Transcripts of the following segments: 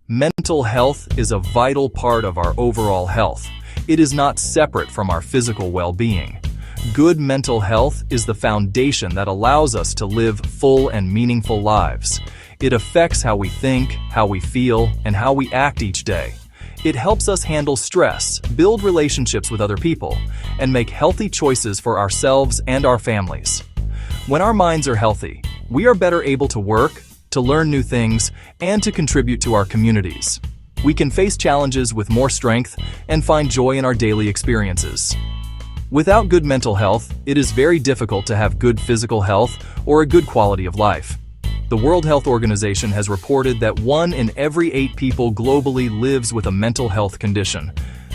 Mental health is a vital part of our overall health. It is not separate from our physical well-being. Good mental health is the foundation that allows us to live full and meaningful lives. It affects how we think, how we feel, and how we act each day. It helps us handle stress, build relationships with other people, and make healthy choices for ourselves and our families. When our minds are healthy, we are better able to work, to learn new things, and to contribute to our communities. We can face challenges with more strength and find joy in our daily experiences. Without good mental health, it is very difficult to have good physical health or a good quality of life. The World Health Organization has reported that 1 in every 8 people globally lives with a mental health condition.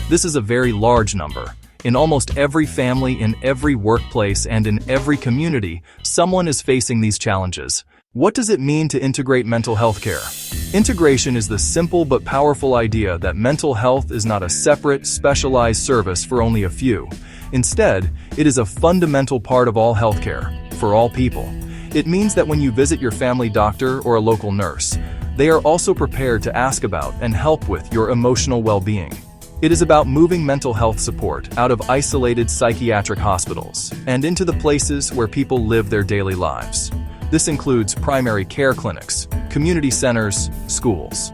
This is a very large number. In almost every family, in every workplace, and in every community, someone is facing these challenges. What does it mean to integrate mental health care? Integration is the simple but powerful idea that mental health is not a separate, specialized service for only a few. Instead, it is a fundamental part of all healthcare, for all people. It means that when you visit your family doctor or a local nurse, they are also prepared to ask about and help with your emotional well-being. It is about moving mental health support out of isolated psychiatric hospitals and into the places where people live their daily lives. This includes primary care clinics, community centers, schools.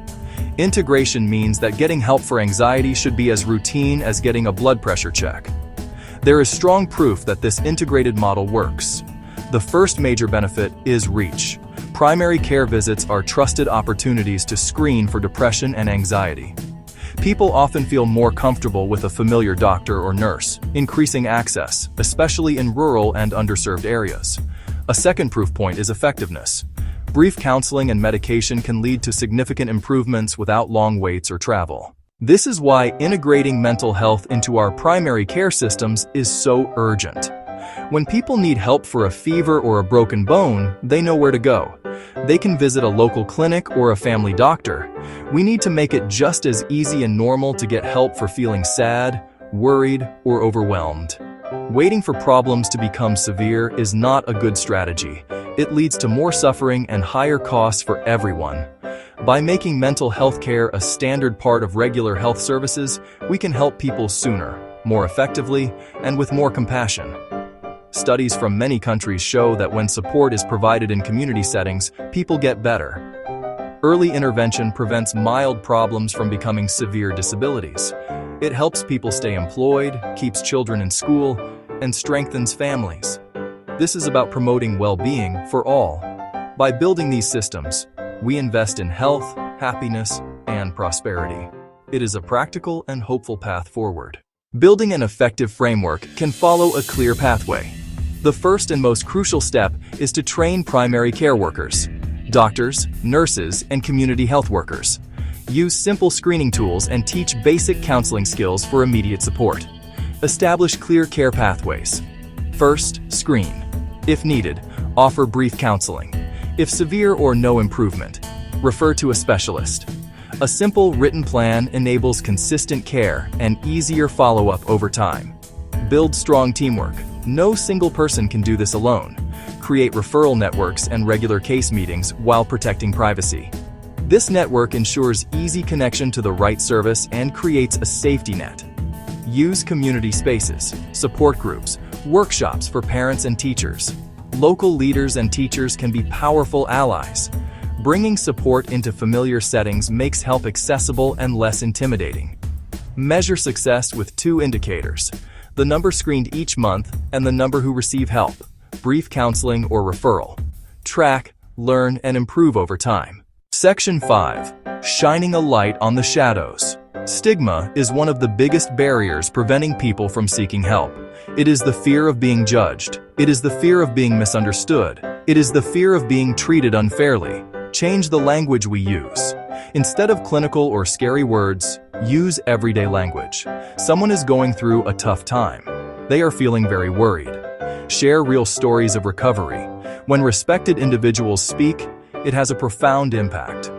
Integration means that getting help for anxiety should be as routine as getting a blood pressure check. There is strong proof that this integrated model works. The first major benefit is reach. Primary care visits are trusted opportunities to screen for depression and anxiety. People often feel more comfortable with a familiar doctor or nurse, increasing access, especially in rural and underserved areas. A second proof point is effectiveness. Brief counseling and medication can lead to significant improvements without long waits or travel. This is why integrating mental health into our primary care systems is so urgent. When people need help for a fever or a broken bone, they know where to go. They can visit a local clinic or a family doctor. We need to make it just as easy and normal to get help for feeling sad, worried, or overwhelmed. Waiting for problems to become severe is not a good strategy. It leads to more suffering and higher costs for everyone. By making mental health care a standard part of regular health services, we can help people sooner, more effectively, and with more compassion. Studies from many countries show that when support is provided in community settings, people get better. Early intervention prevents mild problems from becoming severe disabilities. It helps people stay employed, keeps children in school, and strengthens families. This is about promoting well-being for all. By building these systems, we invest in health, happiness, and prosperity. It is a practical and hopeful path forward. Building an effective framework can follow a clear pathway. The first and most crucial step is to train primary care workers, doctors, nurses, and community health workers. Use simple screening tools and teach basic counseling skills for immediate support. Establish clear care pathways. First, screen. If needed, offer brief counseling. If severe or no improvement, refer to a specialist. A simple written plan enables consistent care and easier follow-up over time. Build strong teamwork. No single person can do this alone. Create referral networks and regular case meetings while protecting privacy. This network ensures easy connection to the right service and creates a safety net. Use community spaces, support groups, workshops for parents and teachers. Local leaders and teachers can be powerful allies. Bringing support into familiar settings makes help accessible and less intimidating. Measure success with 2 indicators: the number screened each month and the number who receive help, brief counseling or referral. Track, learn, and improve over time. Section 5. Shining a light on the shadows. Stigma is one of the biggest barriers preventing people from seeking help. It is the fear of being judged. It is the fear of being misunderstood. It is the fear of being treated unfairly. Change the language we use. Instead of clinical or scary words, use everyday language. Someone is going through a tough time. They are feeling very worried. Share real stories of recovery. When respected individuals speak, it has a profound impact.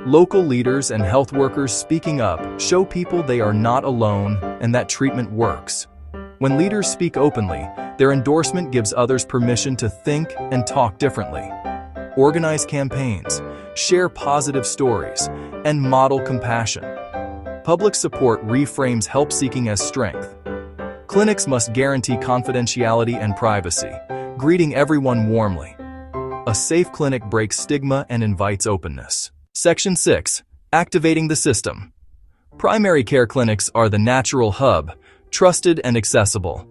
Local leaders and health workers speaking up show people they are not alone and that treatment works. When leaders speak openly, their endorsement gives others permission to think and talk differently. organize campaigns, share positive stories, and model compassion. Public support reframes help-seeking as strength. Clinics must guarantee confidentiality and privacy, greeting everyone warmly. A safe clinic breaks stigma and invites openness. Section 6. Activating the system. Primary care clinics are the natural hub, trusted and accessible.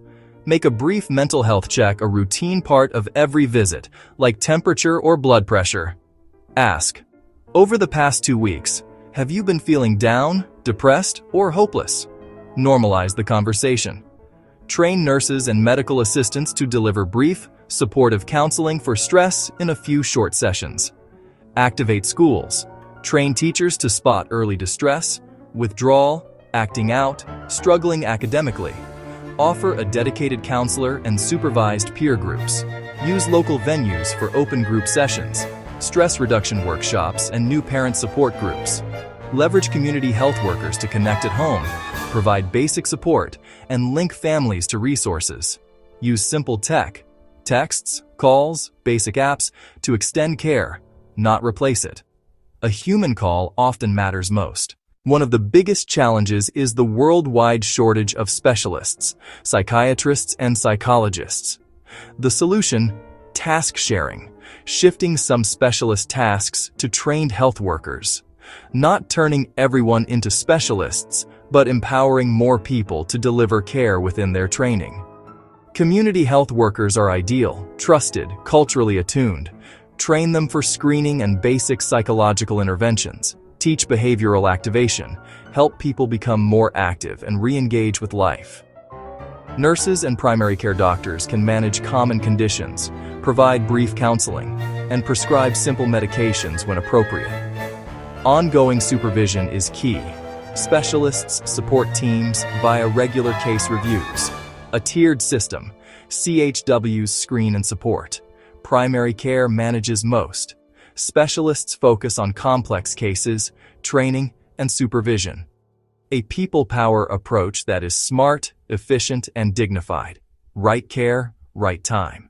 Make a brief mental health check a routine part of every visit, like temperature or blood pressure. Ask, over the past 2 weeks, have you been feeling down, depressed, or hopeless? Normalize the conversation. Train nurses and medical assistants to deliver brief, supportive counseling for stress in a few short sessions. Activate schools. Train teachers to spot early distress, withdrawal, acting out, struggling academically. Offer a dedicated counselor and supervised peer groups. Use local venues for open group sessions, stress reduction workshops, and new parent support groups. Leverage community health workers to connect at home, provide basic support, and link families to resources. Use simple tech, texts, calls, basic apps to extend care, not replace it. A human call often matters most. One of the biggest challenges is the worldwide shortage of specialists, psychiatrists, and psychologists. The solution? Task sharing, shifting some specialist tasks to trained health workers. Not turning everyone into specialists, but empowering more people to deliver care within their training. Community health workers are ideal, trusted, culturally attuned. Train them for screening and basic psychological interventions. Teach behavioral activation. Help people become more active and re-engage with life. Nurses and primary care doctors can manage common conditions, provide brief counseling, and prescribe simple medications when appropriate. Ongoing supervision is key. Specialists support teams via regular case reviews. A tiered system. CHWs screen and support. Primary care manages most. Specialists focus on complex cases, training, and supervision. A people power approach that is smart, efficient, and dignified. Right care, right time.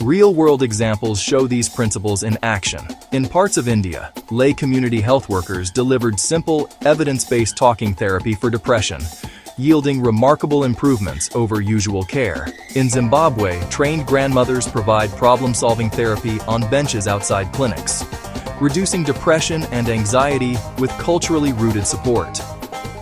Real-world examples show these principles in action. In parts of India, lay community health workers delivered simple, evidence-based talking therapy for depression, yielding remarkable improvements over usual care. In Zimbabwe, trained grandmothers provide problem-solving therapy on benches outside clinics, reducing depression and anxiety with culturally rooted support.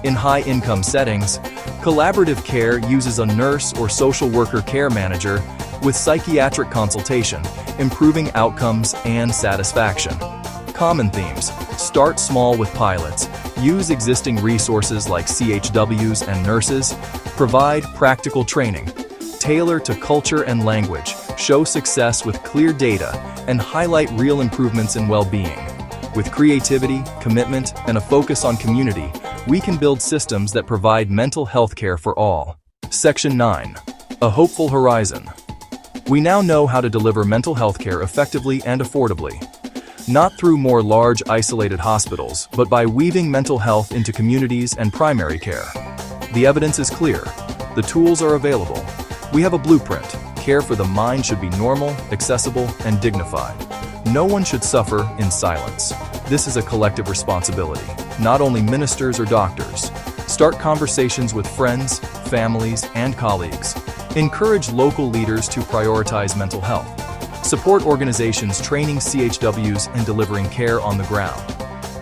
In high-income settings, collaborative care uses a nurse or social worker care manager with psychiatric consultation, improving outcomes and satisfaction. Common themes: start small with pilots, use existing resources like CHWs and nurses, provide practical training, tailor to culture and language, show success with clear data, and highlight real improvements in well-being. With creativity, commitment, and a focus on community, we can build systems that provide mental health care for all. Section 9. A hopeful horizon. We now know how to deliver mental health care effectively and affordably. Not through more large, isolated hospitals, but by weaving mental health into communities and primary care. The evidence is clear. The tools are available. We have a blueprint. Care for the mind should be normal, accessible, and dignified. No one should suffer in silence. This is a collective responsibility, not only ministers or doctors. Start conversations with friends, families, and colleagues. Encourage local leaders to prioritize mental health. Support organizations training CHWs and delivering care on the ground.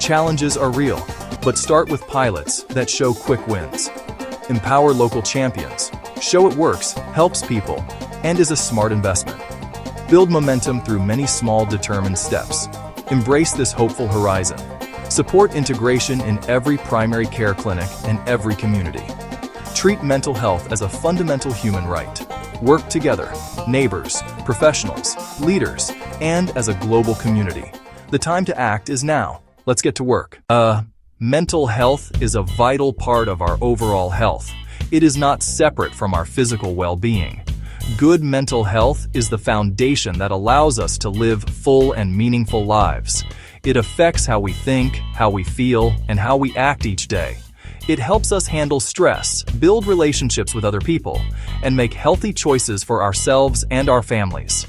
Challenges are real, but start with pilots that show quick wins. Empower local champions. Show it works, helps people, and is a smart investment. Build momentum through many small, determined steps. Embrace this hopeful horizon. Support integration in every primary care clinic and every community. Treat mental health as a fundamental human right. Work together, neighbors, professionals, leaders, and as a global community. The time to act is now. Let's get to work. Mental health is a vital part of our overall health. It is not separate from our physical well-being. Good mental health is the foundation that allows us to live full and meaningful lives. It affects how we think, how we feel, and how we act each day. It helps us handle stress, build relationships with other people, and make healthy choices for ourselves and our families.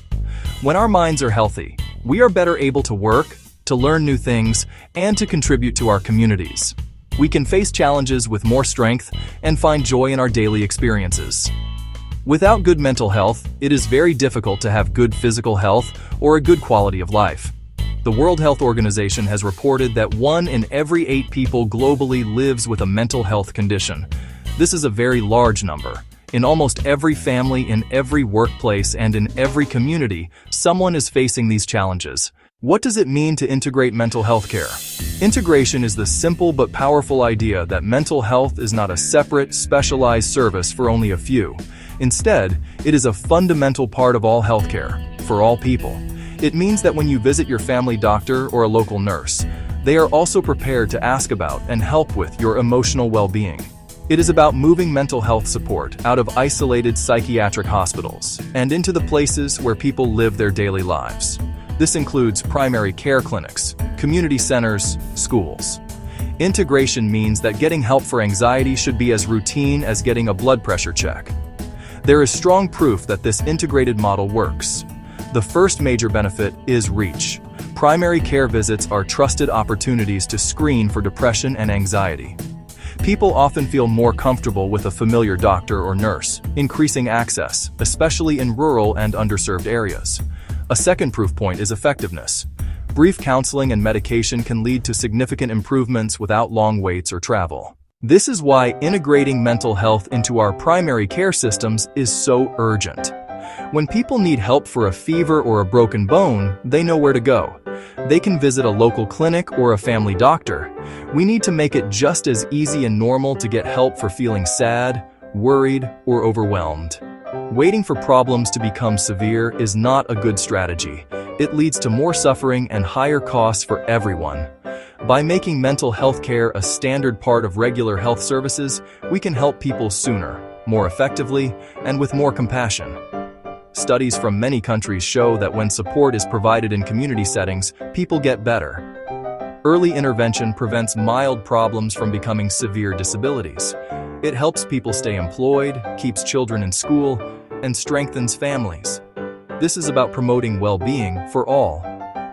When our minds are healthy, we are better able to work, to learn new things, and to contribute to our communities. We can face challenges with more strength and find joy in our daily experiences. Without good mental health, it is very difficult to have good physical health or a good quality of life. The World Health Organization has reported that 1 in every 8 people globally lives with a mental health condition. This is a very large number. In almost every family, in every workplace, and in every community, someone is facing these challenges. What does it mean to integrate mental health care? Integration is the simple but powerful idea that mental health is not a separate, specialized service for only a few. Instead, it is a fundamental part of all healthcare, for all people. It means that when you visit your family doctor or a local nurse, they are also prepared to ask about and help with your emotional well-being. It is about moving mental health support out of isolated psychiatric hospitals and into the places where people live their daily lives. This includes primary care clinics, community centers, schools. Integration means that getting help for anxiety should be as routine as getting a blood pressure check. There is strong proof that this integrated model works. The first major benefit is reach. Primary care visits are trusted opportunities to screen for depression and anxiety. People often feel more comfortable with a familiar doctor or nurse, increasing access, especially in rural and underserved areas. A second proof point is effectiveness. Brief counseling and medication can lead to significant improvements without long waits or travel. This is why integrating mental health into our primary care systems is so urgent. When people need help for a fever or a broken bone, they know where to go. They can visit a local clinic or a family doctor. We need to make it just as easy and normal to get help for feeling sad, worried, or overwhelmed. Waiting for problems to become severe is not a good strategy. It leads to more suffering and higher costs for everyone. By making mental health care a standard part of regular health services, we can help people sooner, more effectively, and with more compassion. Studies from many countries show that when support is provided in community settings, people get better. Early intervention prevents mild problems from becoming severe disabilities. It helps people stay employed, keeps children in school, and strengthens families. This is about promoting well-being for all.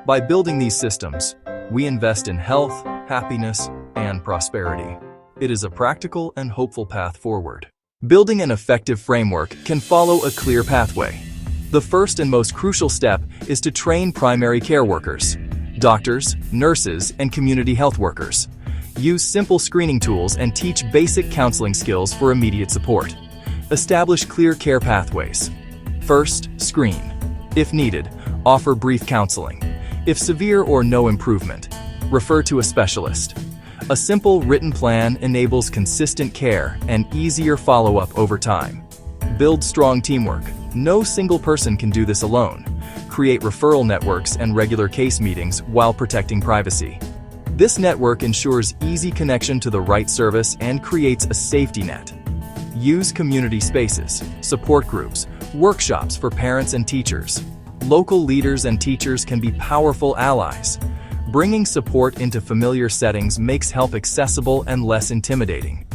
By building these systems, we invest in health, happiness, and prosperity. It is a practical and hopeful path forward. Building an effective framework can follow a clear pathway. The first and most crucial step is to train primary care workers, doctors, nurses, and community health workers. Use simple screening tools and teach basic counseling skills for immediate support. Establish clear care pathways. First, screen. If needed, offer brief counseling. If severe or no improvement, refer to a specialist. A simple written plan enables consistent care and easier follow-up over time. Build strong teamwork. No single person can do this alone. Create referral networks and regular case meetings while protecting privacy. This network ensures easy connection to the right service and creates a safety net. Use community spaces, support groups, workshops for parents and teachers. Local leaders and teachers can be powerful allies. Bringing support into familiar settings makes help accessible and less intimidating.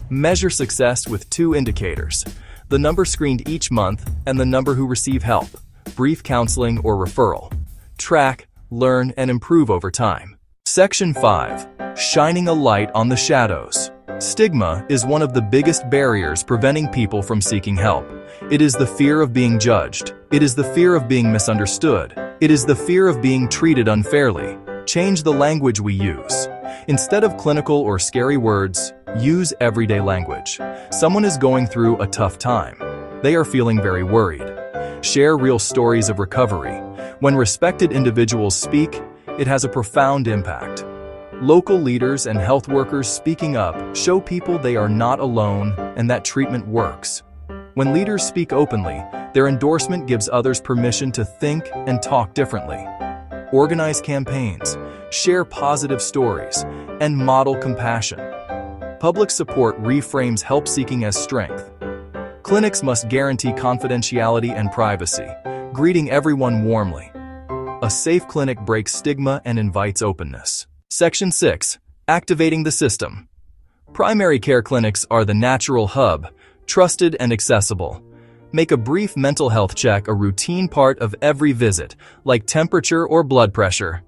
Measure success with 2 indicators: the number screened each month and the number who receive help, brief counseling or referral. Track, learn, and improve over time. Section 5. Shining a light on the shadows. Stigma is one of the biggest barriers preventing people from seeking help. It is the fear of being judged. It is the fear of being misunderstood. It is the fear of being treated unfairly. Change the language we use. Instead of clinical or scary words, use everyday language. Someone is going through a tough time. They are feeling very worried. Share real stories of recovery. When respected individuals speak, it has a profound impact. Local leaders and health workers speaking up show people they are not alone and that treatment works. When leaders speak openly, their endorsement gives others permission to think and talk differently. Organize campaigns, share positive stories, and model compassion. Public support reframes help-seeking as strength. Clinics must guarantee confidentiality and privacy, greeting everyone warmly. A safe clinic breaks stigma and invites openness. Section 6. Activating the system. Primary care clinics are the natural hub, trusted and accessible. Make a brief mental health check a routine part of every visit, like temperature or blood pressure.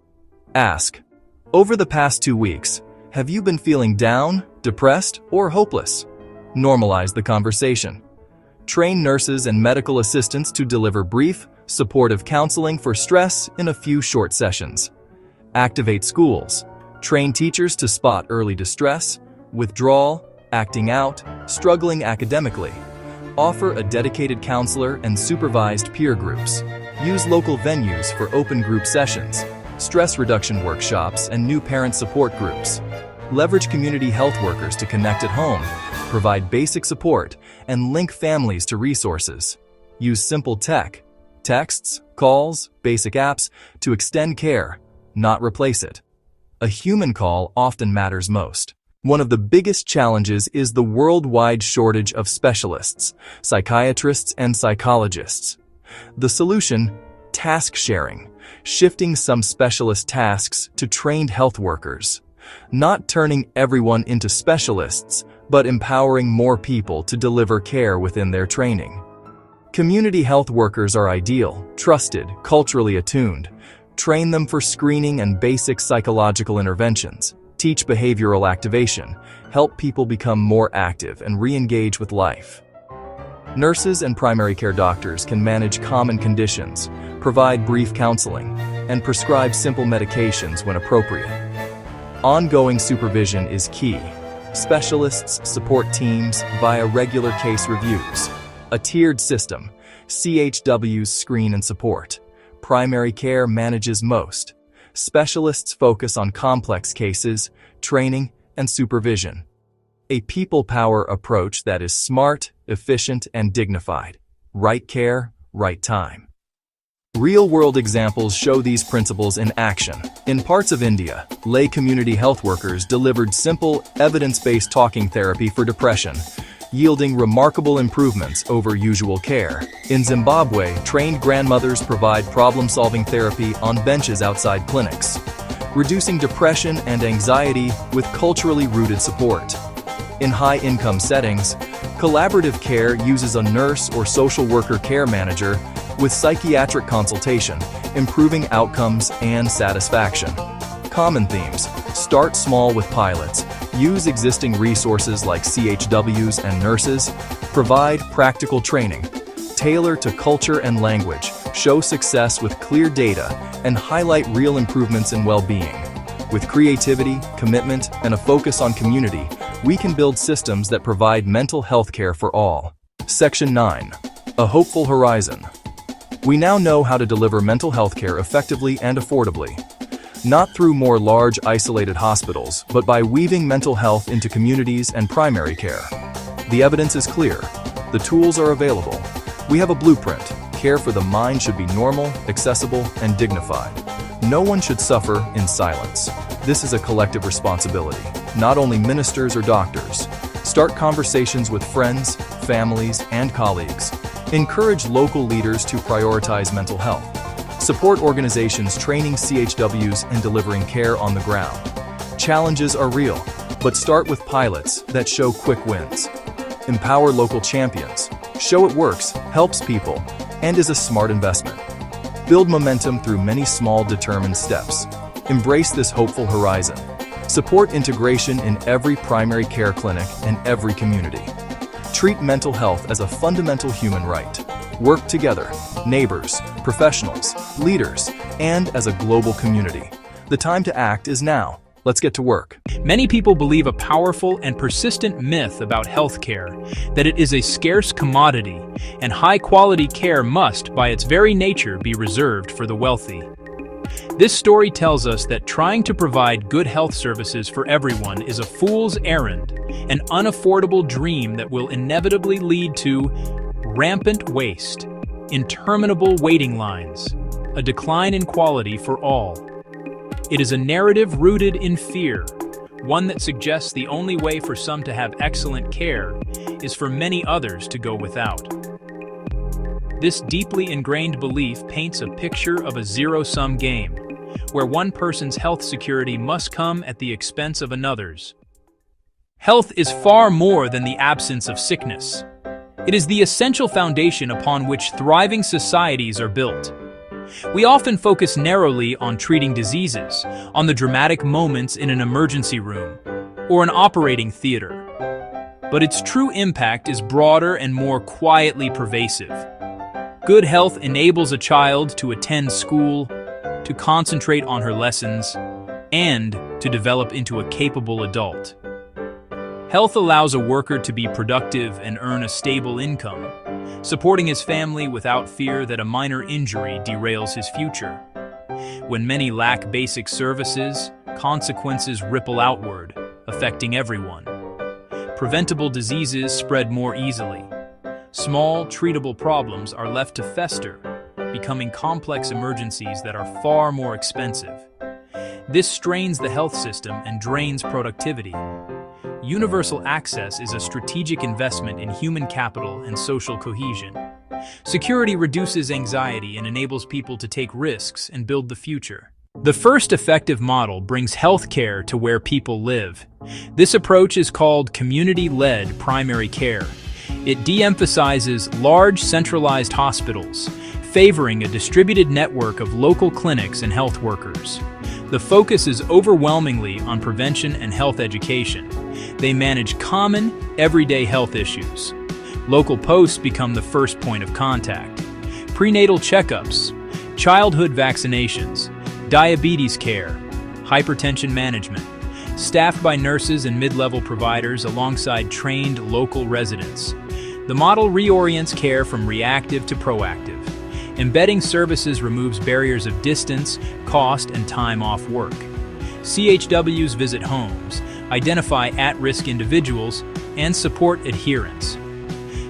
Ask, over the past 2 weeks, have you been feeling down, depressed, or hopeless? Normalize the conversation. Train nurses and medical assistants to deliver brief, supportive counseling for stress in a few short sessions. Activate schools. Train teachers to spot early distress, withdrawal, acting out, struggling academically. Offer a dedicated counselor and supervised peer groups. Use local venues for open group sessions, stress reduction workshops, and new parent support groups. Leverage community health workers to connect at home, provide basic support, and link families to resources. Use simple tech, texts, calls, basic apps to extend care, not replace it. A human call often matters most. One of the biggest challenges is the worldwide shortage of specialists, psychiatrists, and psychologists. The solution: task sharing, shifting some specialist tasks to trained health workers. Not turning everyone into specialists, but empowering more people to deliver care within their training. Community health workers are ideal, trusted, culturally attuned. Train them for screening and basic psychological interventions. Teach behavioral activation. Help people become more active and re-engage with life. Nurses and primary care doctors can manage common conditions, provide brief counseling, and prescribe simple medications when appropriate. Ongoing supervision is key. Specialists support teams via regular case reviews. A tiered system. CHWs screen and support. Primary care manages most. Specialists focus on complex cases, training, and supervision. A people power approach that is smart, efficient, and dignified. Right care, right time. Real-world examples show these principles in action. In parts of India, lay community health workers delivered simple, evidence-based talking therapy for depression, yielding remarkable improvements over usual care. In Zimbabwe, trained grandmothers provide problem-solving therapy on benches outside clinics, reducing depression and anxiety with culturally rooted support. In high-income settings, collaborative care uses a nurse or social worker care manager with psychiatric consultation, improving outcomes and satisfaction. Common themes: start small with pilots, use existing resources like CHWs and nurses, provide practical training, tailor to culture and language, show success with clear data, and highlight real improvements in well-being. With creativity, commitment, and a focus on community, we can build systems that provide mental health care for all. Section 9. A hopeful horizon. We now know how to deliver mental health care effectively and affordably. Not through more large, isolated hospitals, but by weaving mental health into communities and primary care. The evidence is clear. The tools are available. We have a blueprint. Care for the mind should be normal, accessible, and dignified. No one should suffer in silence. This is a collective responsibility, not only ministers or doctors. Start conversations with friends, families, and colleagues. Encourage local leaders to prioritize mental health. Support organizations training CHWs and delivering care on the ground. Challenges are real, but start with pilots that show quick wins. Empower local champions. Show it works, helps people, and is a smart investment. Build momentum through many small, determined steps. Embrace this hopeful horizon. Support integration in every primary care clinic and every community. Treat mental health as a fundamental human right. Work together, neighbors, professionals, leaders, and as a global community. The time to act is now. Let's get to work. Many people believe a powerful and persistent myth about healthcare, that it is a scarce commodity, and high-quality care must, by its very nature, be reserved for the wealthy. This story tells us that trying to provide good health services for everyone is a fool's errand, an unaffordable dream that will inevitably lead to rampant waste, interminable waiting lines, a decline in quality for all. It is a narrative rooted in fear, one that suggests the only way for some to have excellent care is for many others to go without. This deeply ingrained belief paints a picture of a zero-sum game, where one person's health security must come at the expense of another's. Health is far more than the absence of sickness. It is the essential foundation upon which thriving societies are built. We often focus narrowly on treating diseases, on the dramatic moments in an emergency room, or an operating theater. But its true impact is broader and more quietly pervasive. Good health enables a child to attend school, to concentrate on her lessons, and to develop into a capable adult. Health allows a worker to be productive and earn a stable income, supporting his family without fear that a minor injury derails his future. When many lack basic services, consequences ripple outward, affecting everyone. Preventable diseases spread more easily. Small, treatable problems are left to fester, becoming complex emergencies that are far more expensive. This strains the health system and drains productivity. Universal access is a strategic investment in human capital and social cohesion. Security reduces anxiety and enables people to take risks and build the future. The first effective model brings healthcare to where people live. This approach is called community-led primary care. It de-emphasizes large centralized hospitals, favoring a distributed network of local clinics and health workers. The focus is overwhelmingly on prevention and health education. They manage common, everyday health issues. Local posts become the first point of contact. Prenatal checkups, childhood vaccinations, diabetes care, hypertension management, staffed by nurses and mid-level providers alongside trained local residents. The model reorients care from reactive to proactive. Embedding services removes barriers of distance, cost, and time off work. CHWs visit homes, identify at-risk individuals, and support adherence.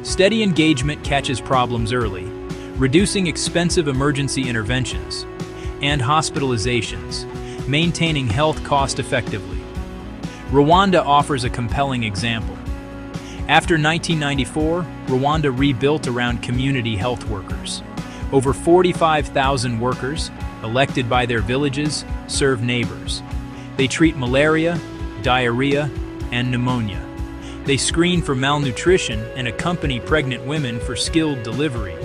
Steady engagement catches problems early, reducing expensive emergency interventions and hospitalizations, maintaining health cost-effectively. Rwanda offers a compelling example. After 1994, Rwanda rebuilt around community health workers. Over 45,000 workers, elected by their villages, serve neighbors. They treat malaria, diarrhea, and pneumonia. They screen for malnutrition and accompany pregnant women for skilled delivery.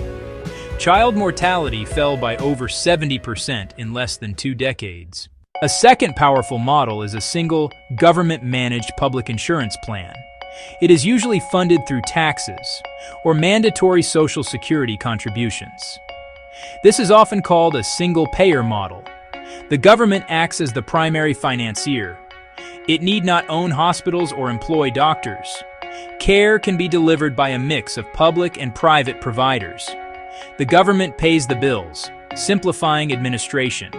Child mortality fell by over 70% in less than 2 decades. A second powerful model is a single, government-managed public insurance plan. It is usually funded through taxes or mandatory Social Security contributions. This is often called a single-payer model. The government acts as the primary financier. It need not own hospitals or employ doctors. Care can be delivered by a mix of public and private providers. The government pays the bills, simplifying administration.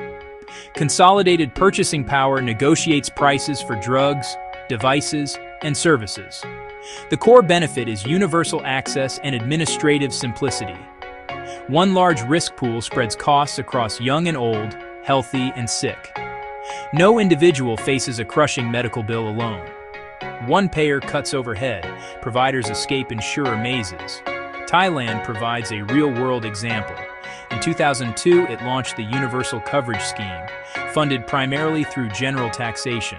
Consolidated purchasing power negotiates prices for drugs, devices, and services. The core benefit is universal access and administrative simplicity. One large risk pool spreads costs across young and old, healthy and sick. No individual faces a crushing medical bill alone. One payer cuts overhead, providers escape insurer mazes. Thailand provides a real-world example. In 2002, it launched the Universal Coverage Scheme, funded primarily through general taxation.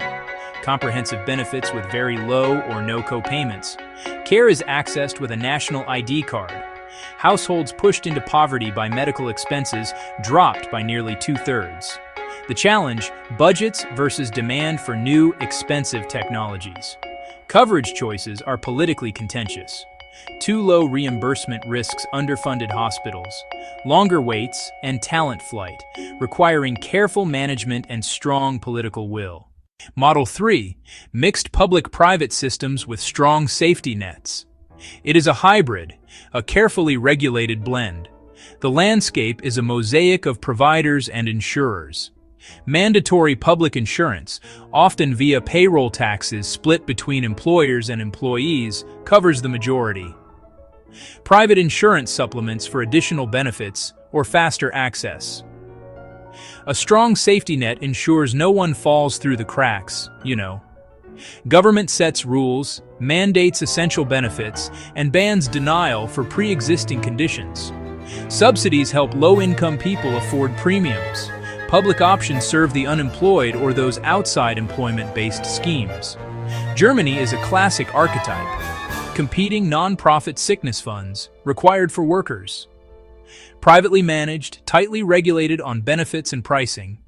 Comprehensive benefits with very low or no co-payments. Care is accessed with a national ID card. Households pushed into poverty by medical expenses dropped by nearly 2/3. The challenge, budgets versus demand for new, expensive technologies. Coverage choices are politically contentious. Too low reimbursement risks underfunded hospitals, longer waits, and talent flight, requiring careful management and strong political will. Model 3, mixed public-private systems with strong safety nets. It is a hybrid, a carefully regulated blend. The landscape is a mosaic of providers and insurers. Mandatory public insurance, often via payroll taxes split between employers and employees, covers the majority. Private insurance supplements for additional benefits or faster access. A strong safety net ensures no one falls through the cracks, Government sets rules, mandates essential benefits, and bans denial for pre-existing conditions. Subsidies help low-income people afford premiums. Public options serve the unemployed or those outside employment-based schemes. Germany is a classic archetype. Competing non-profit sickness funds required for workers. Privately managed, tightly regulated on benefits and pricing.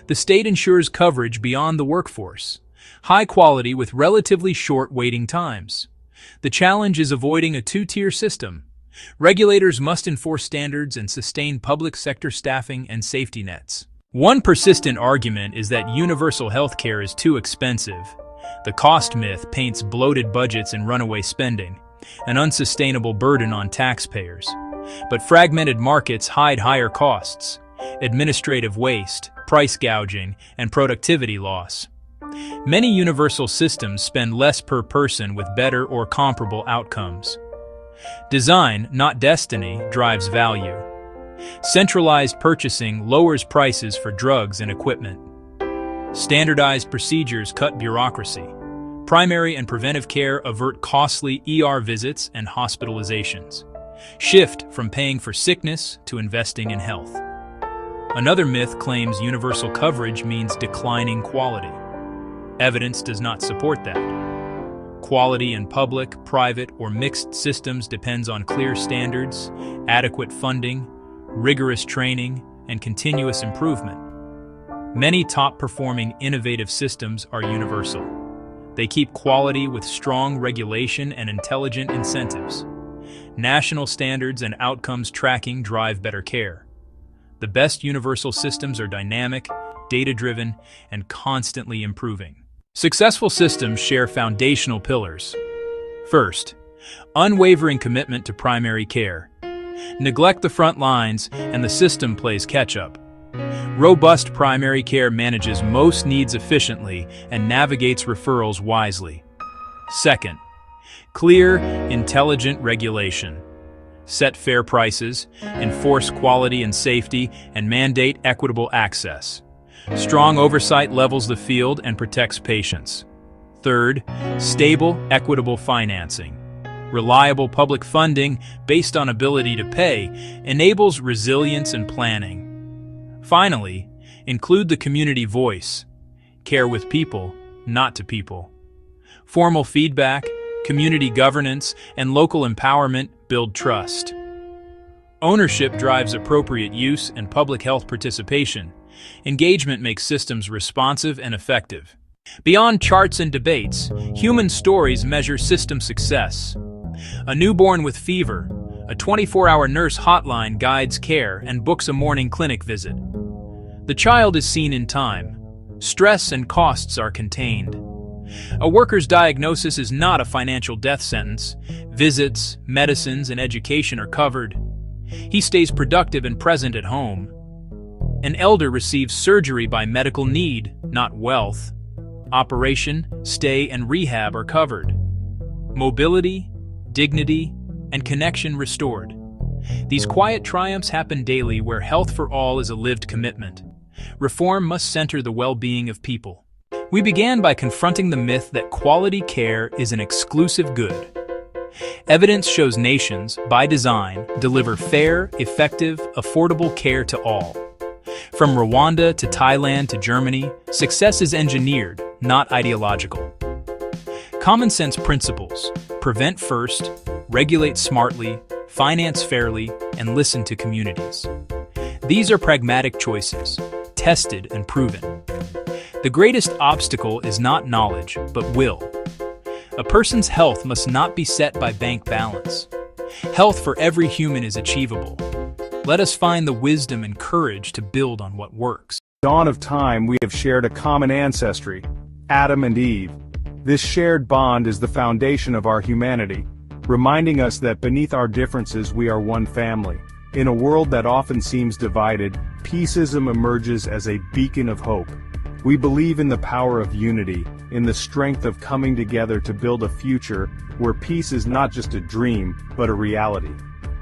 The state ensures coverage beyond the workforce. High quality with relatively short waiting times. The challenge is avoiding a two-tier system. Regulators must enforce standards and sustain public sector staffing and safety nets. One persistent argument is that universal health care is too expensive. The cost myth paints bloated budgets and runaway spending, an unsustainable burden on taxpayers. But fragmented markets hide higher costs, administrative waste, price gouging, and productivity loss. Many universal systems spend less per person with better or comparable outcomes. Design, not destiny, drives value. Centralized purchasing lowers prices for drugs and equipment. Standardized procedures cut bureaucracy. Primary and preventive care avert costly ER visits and hospitalizations. Shift from paying for sickness to investing in health. Another myth claims universal coverage means declining quality. Evidence does not support that. Quality in public, private, or mixed systems depends on clear standards, adequate funding, rigorous training, and continuous improvement. Many top-performing innovative systems are universal. They keep quality with strong regulation and intelligent incentives. National standards and outcomes tracking drive better care. The best universal systems are dynamic, data-driven, and constantly improving. Successful systems share foundational pillars. First, unwavering commitment to primary care. Neglect the front lines, and the system plays catch-up. Robust primary care manages most needs efficiently and navigates referrals wisely. Second, clear, intelligent regulation. Set fair prices, enforce quality and safety, and mandate equitable access. Strong oversight levels the field and protects patients. Third, stable, equitable financing. Reliable public funding based on ability to pay enables resilience and planning. Finally, include the community voice. Care with people, not to people. Formal feedback, community governance, and local empowerment build trust. Ownership drives appropriate use and public health participation. Engagement makes systems responsive and effective. Beyond charts and debates, human stories measure system success. A newborn with fever, a 24-hour nurse hotline guides care and books a morning clinic visit. The child is seen in time. Stress and costs are contained. A worker's diagnosis is not a financial death sentence. Visits, medicines, and education are covered. He stays productive and present at home. An elder receives surgery by medical need, not wealth. Operation, stay, and rehab are covered. Mobility, dignity, and connection restored. These quiet triumphs happen daily where health for all is a lived commitment. Reform must center the well-being of people. We began by confronting the myth that quality care is an exclusive good. Evidence shows nations, by design, deliver fair, effective, affordable care to all. From Rwanda to Thailand to Germany, success is engineered, not ideological. Common sense principles: prevent first, regulate smartly, finance fairly, and listen to communities. These are pragmatic choices, tested and proven. The greatest obstacle is not knowledge, but will. A person's health must not be set by bank balance. Health for every human is achievable. Let us find the wisdom and courage to build on what works. Dawn of time, we have shared a common ancestry, Adam and Eve. This shared bond is the foundation of our humanity, reminding us that beneath our differences we are one family. In a world that often seems divided, Peaceism emerges as a beacon of hope. We believe in the power of unity, in the strength of coming together to build a future where peace is not just a dream, but a reality.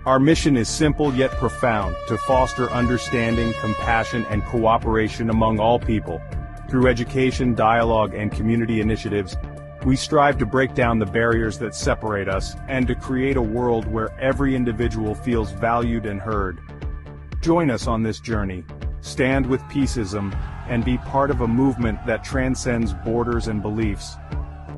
Our mission is simple yet profound: to foster understanding, compassion, and cooperation among all people. Through education, dialogue, and community initiatives, we strive to break down the barriers that separate us and to create a world where every individual feels valued and heard. Join us on this journey. Stand with Peaceism and be part of a movement that transcends borders and beliefs.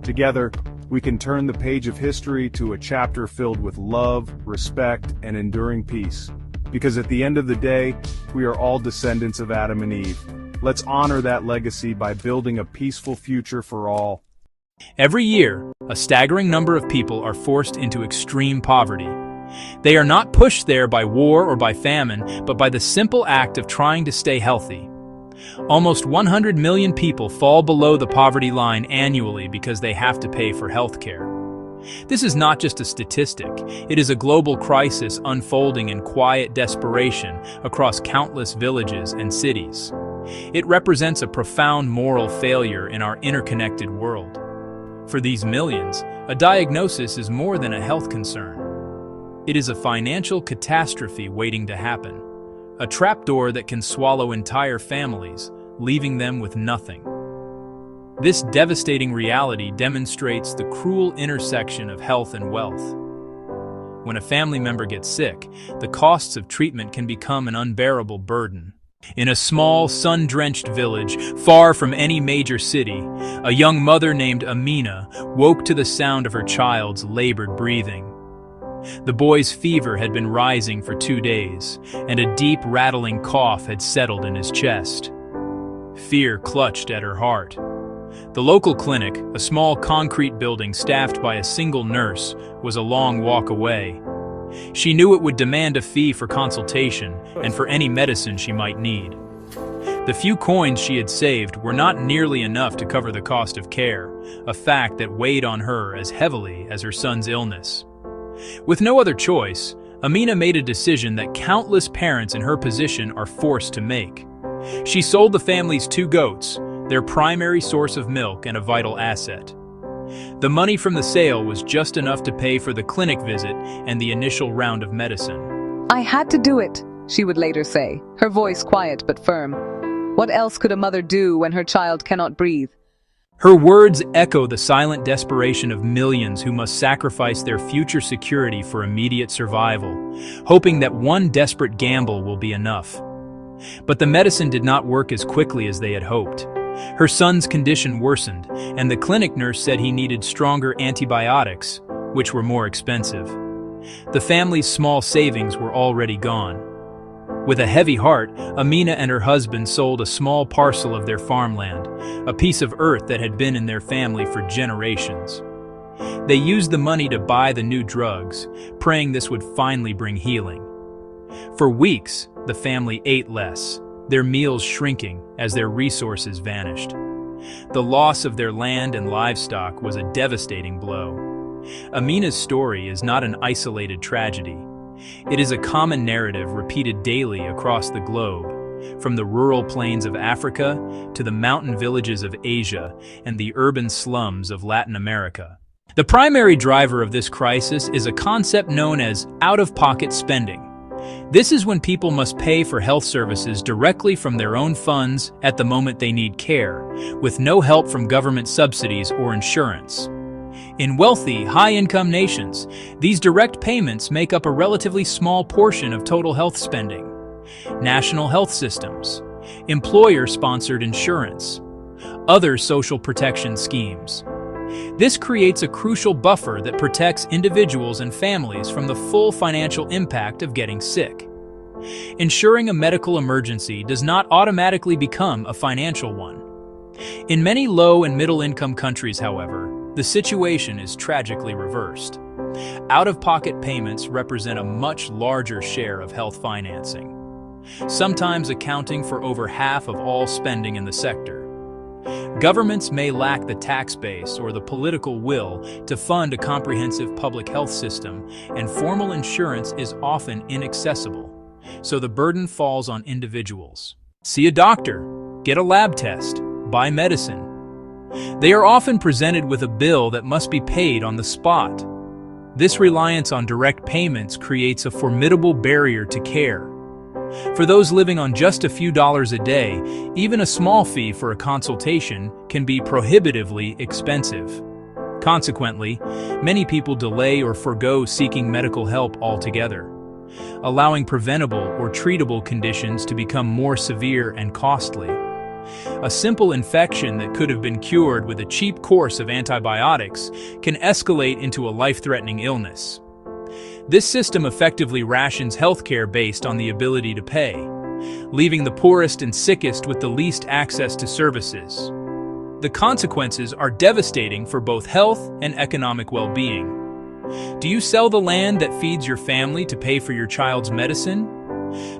Together, we can turn the page of history to a chapter filled with love, respect, and enduring peace. Because at the end of the day, we are all descendants of Adam and Eve. Let's honor that legacy by building a peaceful future for all. Every year, a staggering number of people are forced into extreme poverty. They are not pushed there by war or by famine, but by the simple act of trying to stay healthy. Almost 100 million people fall below the poverty line annually because they have to pay for health care. This is not just a statistic, it is a global crisis unfolding in quiet desperation across countless villages and cities. It represents a profound moral failure in our interconnected world. For these millions, a diagnosis is more than a health concern. It is a financial catastrophe waiting to happen. A trapdoor that can swallow entire families, leaving them with nothing. This devastating reality demonstrates the cruel intersection of health and wealth. When a family member gets sick, the costs of treatment can become an unbearable burden. In a small, sun-drenched village, far from any major city, a young mother named Amina woke to the sound of her child's labored breathing. The boy's fever had been rising for 2 days, and a deep, rattling cough had settled in his chest. Fear clutched at her heart. The local clinic, a small concrete building staffed by a single nurse, was a long walk away. She knew it would demand a fee for consultation and for any medicine she might need. The few coins she had saved were not nearly enough to cover the cost of care, a fact that weighed on her as heavily as her son's illness. With no other choice, Amina made a decision that countless parents in her position are forced to make. She sold the family's 2 goats, their primary source of milk and a vital asset. The money from the sale was just enough to pay for the clinic visit and the initial round of medicine. "I had to do it," she would later say, her voice quiet but firm. What else could a mother do when her child cannot breathe? Her words echo the silent desperation of millions who must sacrifice their future security for immediate survival, hoping that one desperate gamble will be enough. But the medicine did not work as quickly as they had hoped. Her son's condition worsened, and the clinic nurse said he needed stronger antibiotics, which were more expensive. The family's small savings were already gone. With a heavy heart, Amina and her husband sold a small parcel of their farmland, a piece of earth that had been in their family for generations. They used the money to buy the new drugs, praying this would finally bring healing. For weeks, the family ate less, their meals shrinking as their resources vanished. The loss of their land and livestock was a devastating blow. Amina's story is not an isolated tragedy. It is a common narrative repeated daily across the globe, from the rural plains of Africa to the mountain villages of Asia and the urban slums of Latin America. The primary driver of this crisis is a concept known as out-of-pocket spending. This is when people must pay for health services directly from their own funds at the moment they need care, with no help from government subsidies or insurance. In wealthy, high-income nations, these direct payments make up a relatively small portion of total health spending. National health systems, employer-sponsored insurance, other social protection schemes. This creates a crucial buffer that protects individuals and families from the full financial impact of getting sick. Ensuring a medical emergency does not automatically become a financial one. In many low- and middle-income countries, however, the situation is tragically reversed. Out-of-pocket payments represent a much larger share of health financing, sometimes accounting for over half of all spending in the sector. Governments may lack the tax base or the political will to fund a comprehensive public health system, and formal insurance is often inaccessible, so the burden falls on individuals. See a doctor, get a lab test, buy medicine. They are often presented with a bill that must be paid on the spot. This reliance on direct payments creates a formidable barrier to care. For those living on just a few dollars a day, even a small fee for a consultation can be prohibitively expensive. Consequently, many people delay or forgo seeking medical help altogether, allowing preventable or treatable conditions to become more severe and costly. A simple infection that could have been cured with a cheap course of antibiotics can escalate into a life-threatening illness. This system effectively rations healthcare based on the ability to pay, leaving the poorest and sickest with the least access to services. The consequences are devastating for both health and economic well-being. Do you sell the land that feeds your family to pay for your child's medicine?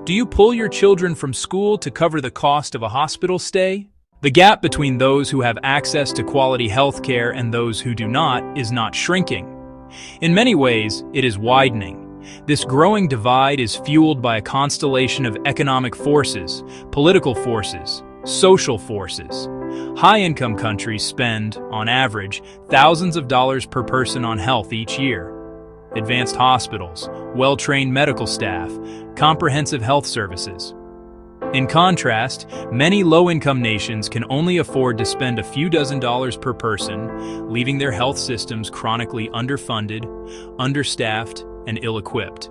Do you pull your children from school to cover the cost of a hospital stay? The gap between those who have access to quality health care and those who do not is not shrinking. In many ways, it is widening. This growing divide is fueled by a constellation of economic forces, political forces, social forces. High-income countries spend, on average, thousands of dollars per person on health each year. Advanced hospitals, well-trained medical staff, comprehensive health services. In contrast, many low-income nations can only afford to spend a few dozen dollars per person, leaving their health systems chronically underfunded, understaffed, and ill-equipped.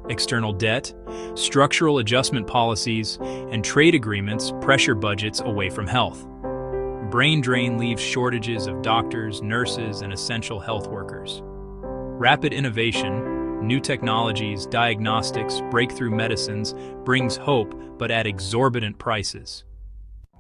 External debt, structural adjustment policies, and trade agreements pressure budgets away from health. Brain drain leaves shortages of doctors, nurses, and essential health workers. Rapid innovation, new technologies, diagnostics, breakthrough medicines brings hope, but at exorbitant prices.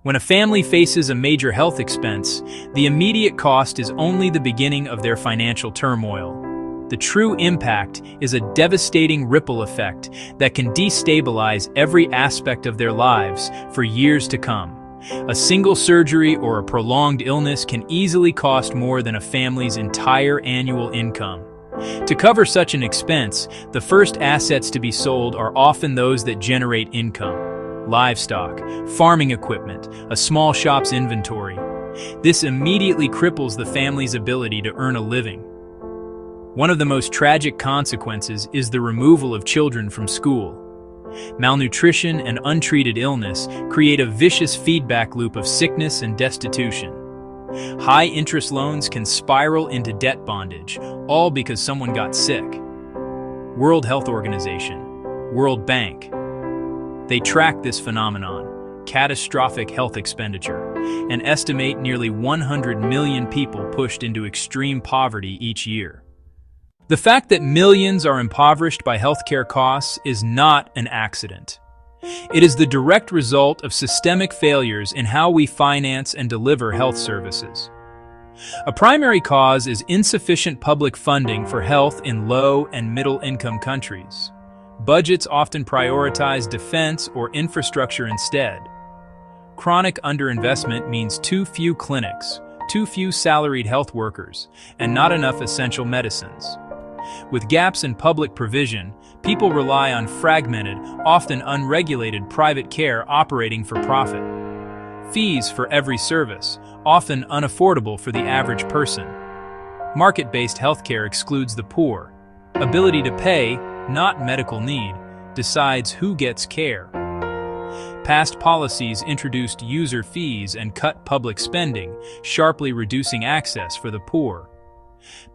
When a family faces a major health expense, the immediate cost is only the beginning of their financial turmoil. The true impact is a devastating ripple effect that can destabilize every aspect of their lives for years to come. A single surgery or a prolonged illness can easily cost more than a family's entire annual income. To cover such an expense, the first assets to be sold are often those that generate income: livestock, farming equipment, a small shop's inventory. This immediately cripples the family's ability to earn a living. One of the most tragic consequences is the removal of children from school. Malnutrition and untreated illness create a vicious feedback loop of sickness and destitution. High-interest loans can spiral into debt bondage, all because someone got sick. World Health Organization, World Bank. They track this phenomenon, catastrophic health expenditure, and estimate nearly 100 million people pushed into extreme poverty each year. The fact that millions are impoverished by healthcare costs is not an accident. It is the direct result of systemic failures in how we finance and deliver health services. A primary cause is insufficient public funding for health in low and middle-income countries. Budgets often prioritize defense or infrastructure instead. Chronic underinvestment means too few clinics, too few salaried health workers, and not enough essential medicines. With gaps in public provision, people rely on fragmented, often unregulated private care operating for profit. Fees for every service, often unaffordable for the average person. Market-based healthcare excludes the poor. Ability to pay, not medical need, decides who gets care. Past policies introduced user fees and cut public spending, sharply reducing access for the poor.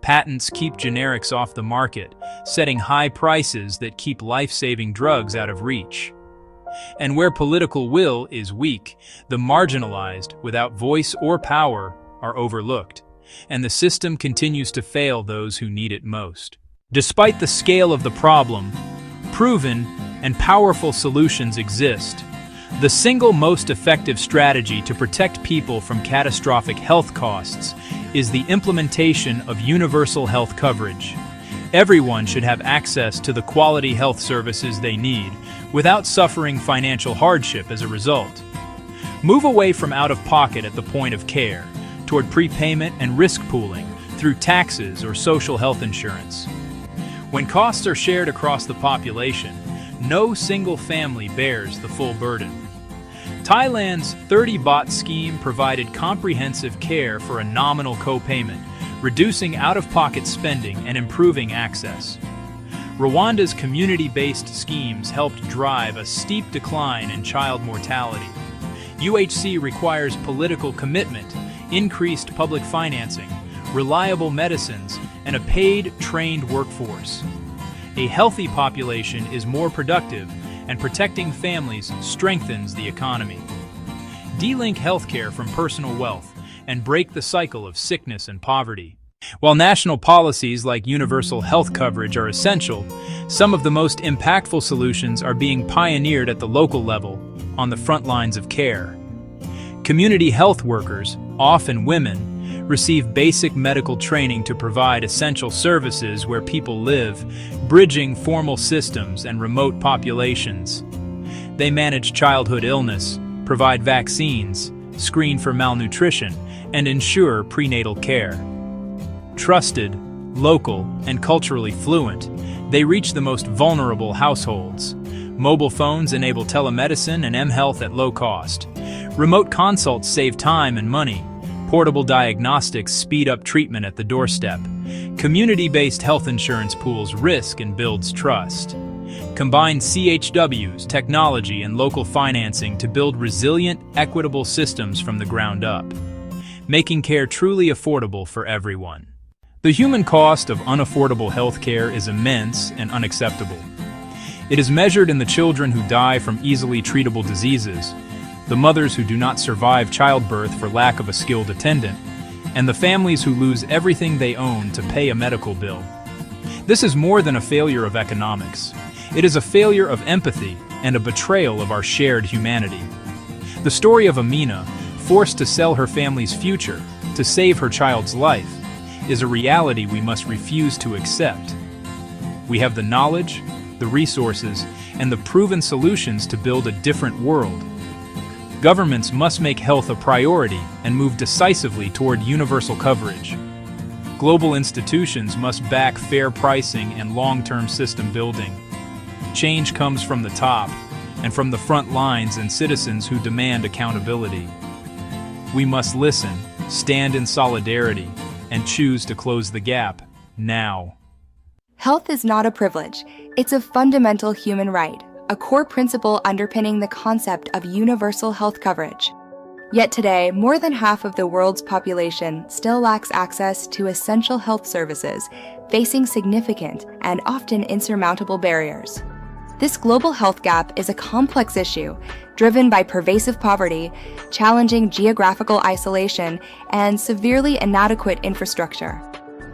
Patents keep generics off the market, setting high prices that keep life-saving drugs out of reach. And where political will is weak, the marginalized, without voice or power, are overlooked, and the system continues to fail those who need it most. Despite the scale of the problem, proven and powerful solutions exist. The single most effective strategy to protect people from catastrophic health costs is the implementation of universal health coverage. Everyone should have access to the quality health services they need without suffering financial hardship as a result. Move away from out-of-pocket at the point of care toward prepayment and risk pooling through taxes or social health insurance. When costs are shared across the population, no single family bears the full burden. Thailand's 30-baht scheme provided comprehensive care for a nominal co-payment, reducing out-of-pocket spending and improving access. Rwanda's community-based schemes helped drive a steep decline in child mortality. UHC requires political commitment, increased public financing, reliable medicines, and a paid, trained workforce. A healthy population is more productive, and protecting families strengthens the economy. delink healthcare from personal wealth, and break the cycle of sickness and poverty. While national policies like universal health coverage are essential, some of the most impactful solutions are being pioneered at the local level, on the front lines of care. Community health workers, often women, receive basic medical training to provide essential services where people live, bridging formal systems and remote populations. They manage childhood illness, provide vaccines, screen for malnutrition, and ensure prenatal care. Trusted, local, and culturally fluent, they reach the most vulnerable households. Mobile phones enable telemedicine and mHealth at low cost. Remote consults save time and money. Portable diagnostics speed up treatment at the doorstep. Community-based health insurance pools risk and builds trust. Combine CHWs, technology, and local financing to build resilient, equitable systems from the ground up, making care truly affordable for everyone. The human cost of unaffordable healthcare is immense and unacceptable. It is measured in the children who die from easily treatable diseases, the mothers who do not survive childbirth for lack of a skilled attendant, and the families who lose everything they own to pay a medical bill. This is more than a failure of economics. It is a failure of empathy and a betrayal of our shared humanity. The story of Amina, forced to sell her family's future to save her child's life, is a reality we must refuse to accept. We have the knowledge, the resources, and the proven solutions to build a different world. Governments must make health a priority and move decisively toward universal coverage. Global institutions must back fair pricing and long-term system building. Change comes from the top and from the front lines and citizens who demand accountability. We must listen, stand in solidarity, and choose to close the gap now. Health is not a privilege. It's a fundamental human right, a core principle underpinning the concept of universal health coverage. Yet today, more than half of the world's population still lacks access to essential health services, facing significant and often insurmountable barriers. This global health gap is a complex issue, driven by pervasive poverty, challenging geographical isolation, and severely inadequate infrastructure.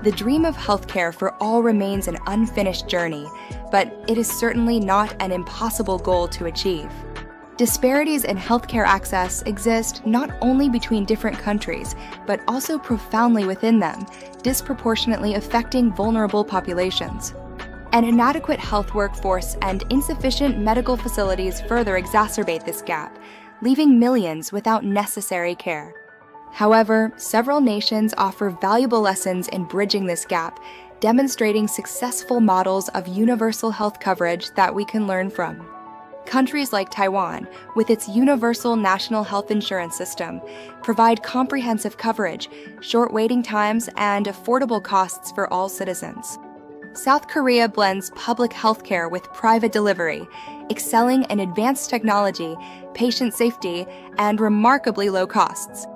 The dream of healthcare for all remains an unfinished journey, but it is certainly not an impossible goal to achieve. Disparities in healthcare access exist not only between different countries, but also profoundly within them, disproportionately affecting vulnerable populations. An inadequate health workforce and insufficient medical facilities further exacerbate this gap, leaving millions without necessary care. However, several nations offer valuable lessons in bridging this gap, demonstrating successful models of universal health coverage that we can learn from. Countries like Taiwan, with its universal national health insurance system, provide comprehensive coverage, short waiting times, and affordable costs for all citizens. South Korea blends public healthcare with private delivery, excelling in advanced technology, patient safety, and remarkably low costs.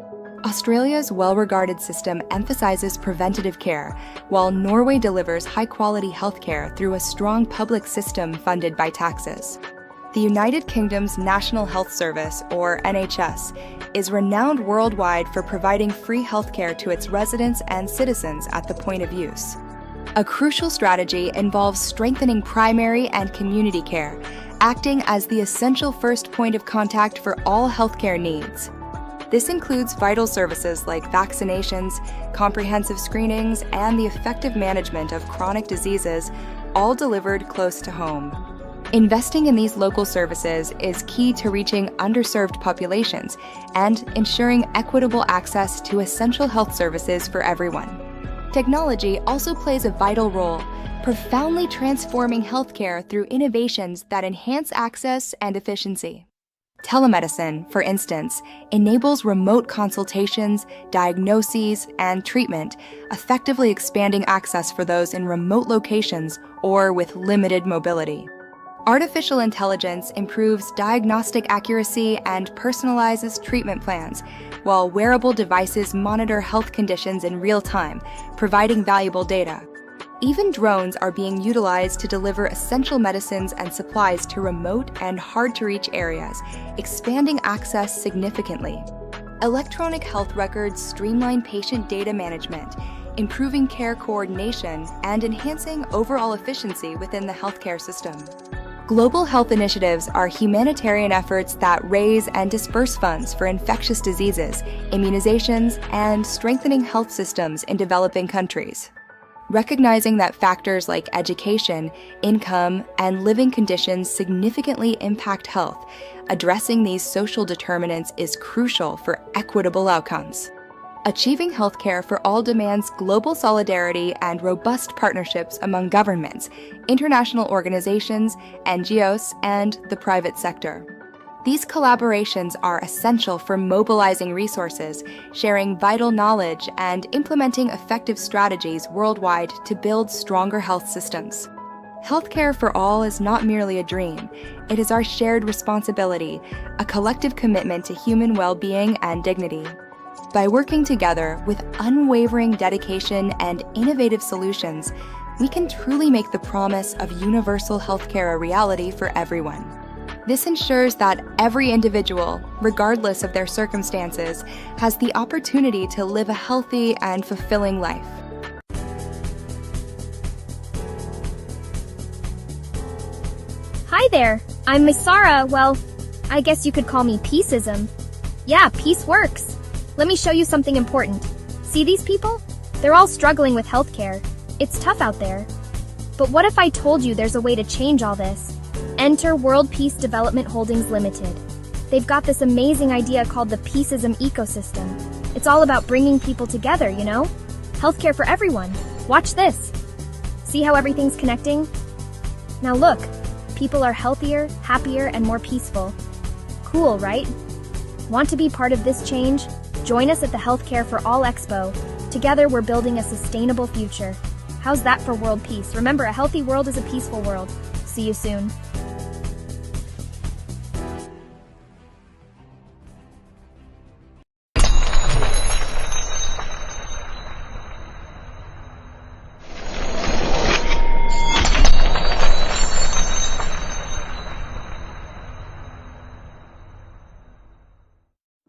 Australia's well-regarded system emphasizes preventative care, while Norway delivers high-quality healthcare through a strong public system funded by taxes. The United Kingdom's National Health Service, or NHS, is renowned worldwide for providing free healthcare to its residents and citizens at the point of use. A crucial strategy involves strengthening primary and community care, acting as the essential first point of contact for all healthcare needs. This includes vital services like vaccinations, comprehensive screenings, and the effective management of chronic diseases, all delivered close to home. Investing in these local services is key to reaching underserved populations and ensuring equitable access to essential health services for everyone. Technology also plays a vital role, profoundly transforming healthcare through innovations that enhance access and efficiency. Telemedicine, for instance, enables remote consultations, diagnoses, and treatment, effectively expanding access for those in remote locations or with limited mobility. Artificial intelligence improves diagnostic accuracy and personalizes treatment plans, while wearable devices monitor health conditions in real time, providing valuable data. Even drones are being utilized to deliver essential medicines and supplies to remote and hard-to-reach areas, expanding access significantly. Electronic health records streamline patient data management, improving care coordination, and enhancing overall efficiency within the healthcare system. Global health initiatives are humanitarian efforts that raise and disperse funds for infectious diseases, immunizations, and strengthening health systems in developing countries. Recognizing that factors like education, income, and living conditions significantly impact health, addressing these social determinants is crucial for equitable outcomes. Achieving healthcare for all demands global solidarity and robust partnerships among governments, international organizations, NGOs, and the private sector. These collaborations are essential for mobilizing resources, sharing vital knowledge, and implementing effective strategies worldwide to build stronger health systems. Healthcare for all is not merely a dream. It is our shared responsibility, a collective commitment to human well-being and dignity. By working together with unwavering dedication and innovative solutions, we can truly make the promise of universal healthcare a reality for everyone. This ensures that every individual, regardless of their circumstances, has the opportunity to live a healthy and fulfilling life. Hi there, I'm Miss Sarah. Well, I guess you could call me Peaceism. Yeah, peace works. Let me show you something important. See these people? They're all struggling with healthcare. It's tough out there. But what if I told you there's a way to change all this? Enter World Peace Development Holdings Limited. They've got this amazing idea called the Peaceism Ecosystem. It's all about bringing people together, you know? Healthcare for everyone. Watch this. See how everything's connecting? Now look, people are healthier, happier, and more peaceful. Cool, right? Want to be part of this change? Join us at the Healthcare for All EXPO. Together we're building a sustainable future. How's that for world peace? Remember, a healthy world is a peaceful world. See you soon.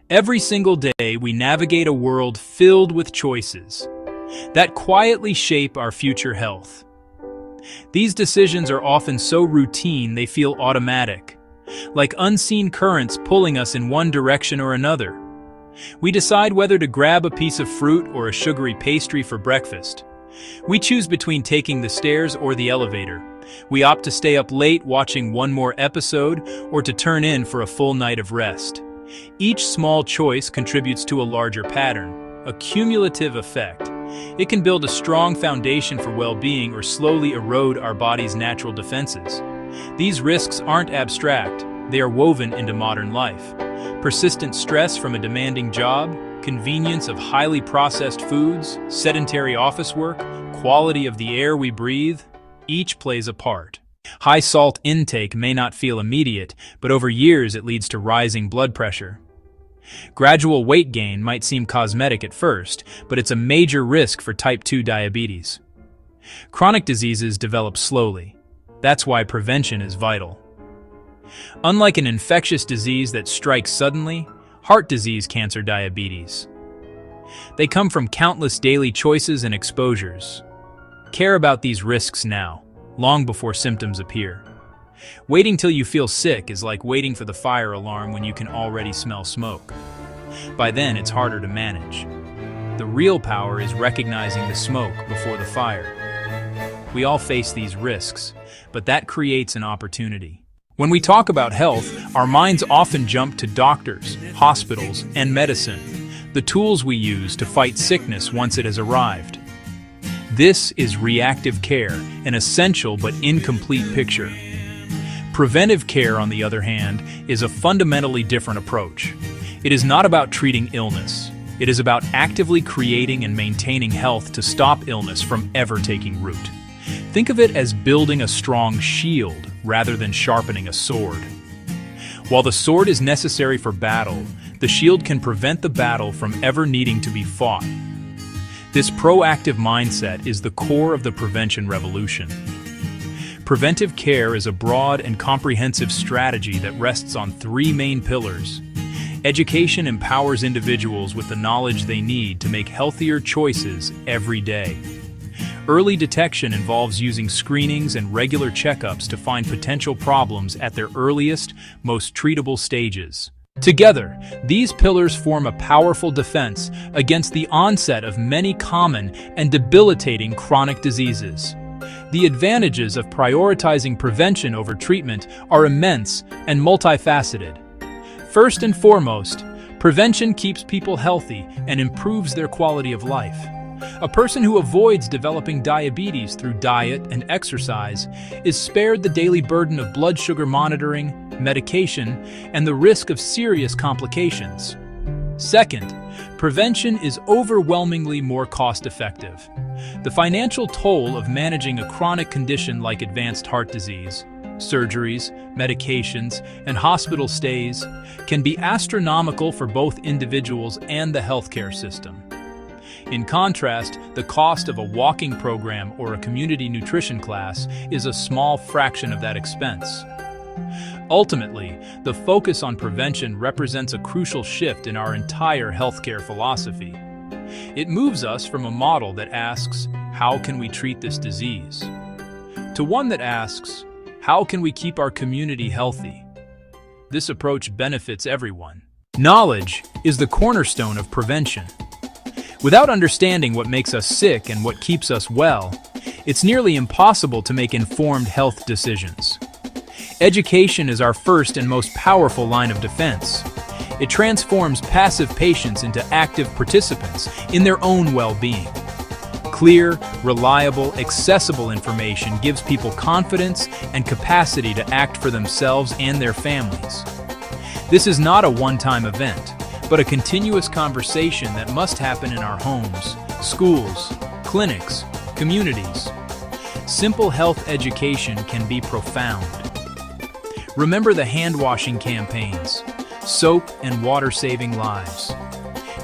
Every single day, we navigate a world filled with choices that quietly shape our future health. These decisions are often so routine they feel automatic, like unseen currents pulling us in one direction or another. We decide whether to grab a piece of fruit or a sugary pastry for breakfast. We choose between taking the stairs or the elevator. We opt to stay up late watching one more episode or to turn in for a full night of rest. Each small choice contributes to a larger pattern, a cumulative effect. It can build a strong foundation for well-being or slowly erode our body's natural defenses. These risks aren't abstract, they are woven into modern life. Persistent stress from a demanding job, convenience of highly processed foods, sedentary office work, quality of the air we breathe, each plays a part. High salt intake may not feel immediate, but over years it leads to rising blood pressure. Gradual weight gain might seem cosmetic at first, but it's a major risk for type 2 diabetes. Chronic diseases develop slowly. That's why prevention is vital. Unlike an infectious disease that strikes suddenly, heart disease, cancer, diabetes, they come from countless daily choices and exposures. Care about these risks now, long before symptoms appear. Waiting till you feel sick is like waiting for the fire alarm when you can already smell smoke. By then, it's harder to manage. The real power is recognizing the smoke before the fire. We all face these risks, but that creates an opportunity. When we talk about health, our minds often jump to doctors, hospitals, and medicine, the tools we use to fight sickness once it has arrived. This is reactive care, an essential but incomplete picture. Preventive care, on the other hand, is a fundamentally different approach. It is not about treating illness. It is about actively creating and maintaining health to stop illness from ever taking root. Think of it as building a strong shield rather than sharpening a sword. While the sword is necessary for battle, the shield can prevent the battle from ever needing to be fought. This proactive mindset is the core of the prevention revolution. Preventive care is a broad and comprehensive strategy that rests on three main pillars. Education empowers individuals with the knowledge they need to make healthier choices every day. Early detection involves using screenings and regular checkups to find potential problems at their earliest, most treatable stages. Together, these pillars form a powerful defense against the onset of many common and debilitating chronic diseases. The advantages of prioritizing prevention over treatment are immense and multifaceted. First and foremost, prevention keeps people healthy and improves their quality of life. A person who avoids developing diabetes through diet and exercise is spared the daily burden of blood sugar monitoring, medication, and the risk of serious complications. Second, prevention is overwhelmingly more cost-effective. The financial toll of managing a chronic condition like advanced heart disease, surgeries, medications, and hospital stays can be astronomical for both individuals and the healthcare system. In contrast, the cost of a walking program or a community nutrition class is a small fraction of that expense. Ultimately, the focus on prevention represents a crucial shift in our entire healthcare philosophy. It moves us from a model that asks, "How can we treat this disease?" to one that asks, "How can we keep our community healthy?" This approach benefits everyone. Knowledge is the cornerstone of prevention. Without understanding what makes us sick and what keeps us well, it's nearly impossible to make informed health decisions. Education is our first and most powerful line of defense. It transforms passive patients into active participants in their own well-being. Clear, reliable, accessible information gives people confidence and capacity to act for themselves and their families. This is not a one-time event, but a continuous conversation that must happen in our homes, schools, clinics, communities. Simple health education can be profound. Remember the hand-washing campaigns, soap and water saving lives.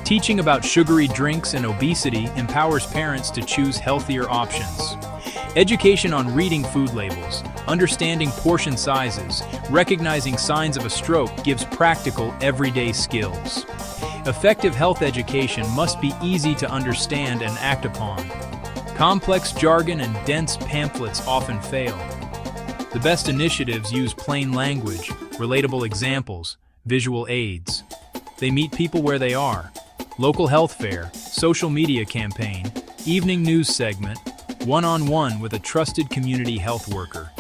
Teaching about sugary drinks and obesity empowers parents to choose healthier options. Education on reading food labels, understanding portion sizes, recognizing signs of a stroke gives practical, everyday skills. Effective health education must be easy to understand and act upon. Complex jargon and dense pamphlets often fail. The best initiatives use plain language, relatable examples, visual aids. They meet people where they are. Local health fair, social media campaign, evening news segment, one-on-one with a trusted community health worker.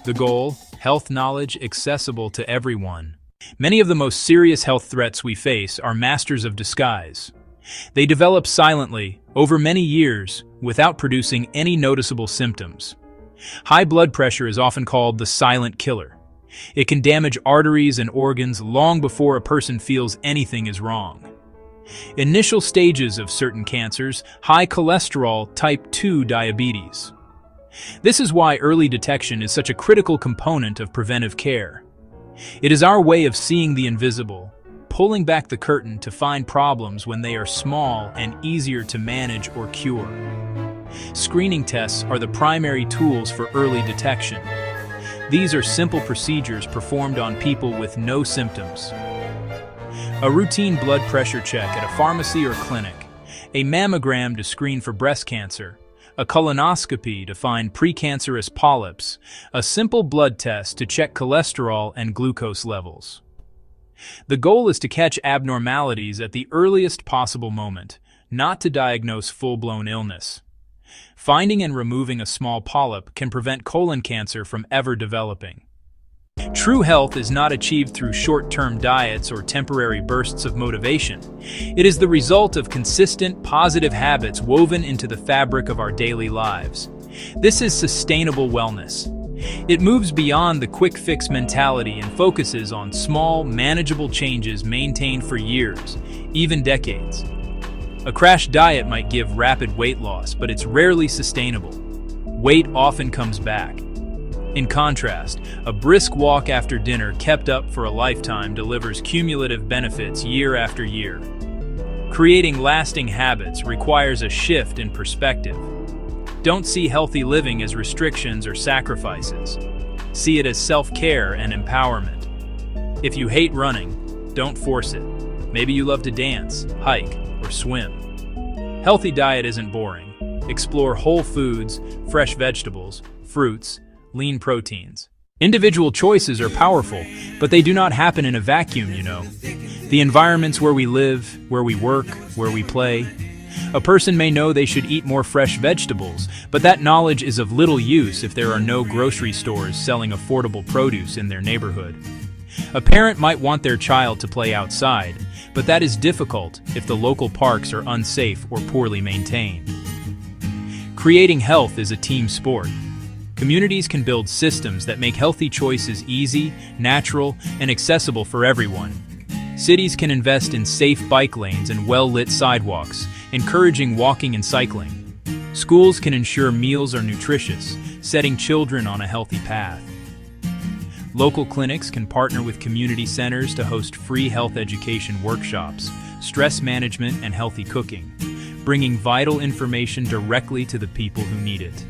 The goal, health knowledge accessible to everyone. Many of the most serious health threats we face are masters of disguise. They develop silently, over many years, without producing any noticeable symptoms. High blood pressure is often called the silent killer. It can damage arteries and organs long before a person feels anything is wrong. Initial stages of certain cancers, high cholesterol, type 2 diabetes. This is why early detection is such a critical component of preventive care. It is our way of seeing the invisible, pulling back the curtain to find problems when they are small and easier to manage or cure. Screening tests are the primary tools for early detection. These are simple procedures performed on people with no symptoms. A routine blood pressure check at a pharmacy or clinic, a mammogram to screen for breast cancer, a colonoscopy to find precancerous polyps, a simple blood test to check cholesterol and glucose levels. The goal is to catch abnormalities at the earliest possible moment, not to diagnose full-blown illness. Finding and removing a small polyp can prevent colon cancer from ever developing. True health is not achieved through short-term diets or temporary bursts of motivation. It is the result of consistent, positive habits woven into the fabric of our daily lives. This is sustainable wellness. It moves beyond the quick-fix mentality and focuses on small, manageable changes maintained for years, even decades. A crash diet might give rapid weight loss, but it's rarely sustainable. Weight often comes back. In contrast, a brisk walk after dinner kept up for a lifetime delivers cumulative benefits year after year. Creating lasting habits requires a shift in perspective. Don't see healthy living as restrictions or sacrifices. See it as self-care and empowerment. If you hate running, don't force it. Maybe you love to dance, hike, or swim. Healthy diet isn't boring. Explore whole foods, fresh vegetables, fruits, lean proteins. Individual choices are powerful, but they do not happen in a vacuum, you know. The environments where we live, where we work, where we play. A person may know they should eat more fresh vegetables, but that knowledge is of little use if there are no grocery stores selling affordable produce in their neighborhood. A parent might want their child to play outside, but that is difficult if the local parks are unsafe or poorly maintained. Creating health is a team sport. Communities can build systems that make healthy choices easy, natural, and accessible for everyone. Cities can invest in safe bike lanes and well-lit sidewalks, encouraging walking and cycling. Schools can ensure meals are nutritious, setting children on a healthy path. Local clinics can partner with community centers to host free health education workshops, stress management, and healthy cooking, bringing vital information directly to the people who need it.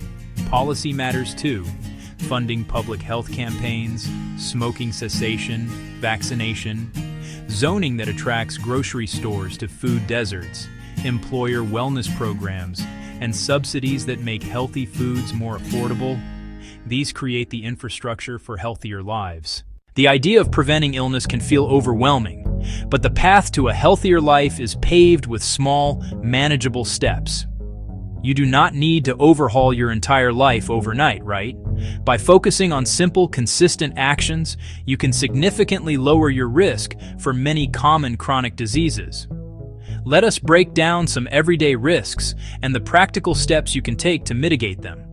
Policy matters too. Funding public health campaigns, smoking cessation, vaccination, zoning that attracts grocery stores to food deserts, employer wellness programs, and subsidies that make healthy foods more affordable. These create the infrastructure for healthier lives. The idea of preventing illness can feel overwhelming, but the path to a healthier life is paved with small, manageable steps. You do not need to overhaul your entire life overnight, right? By focusing on simple, consistent actions, you can significantly lower your risk for many common chronic diseases. Let us break down some everyday risks and the practical steps you can take to mitigate them.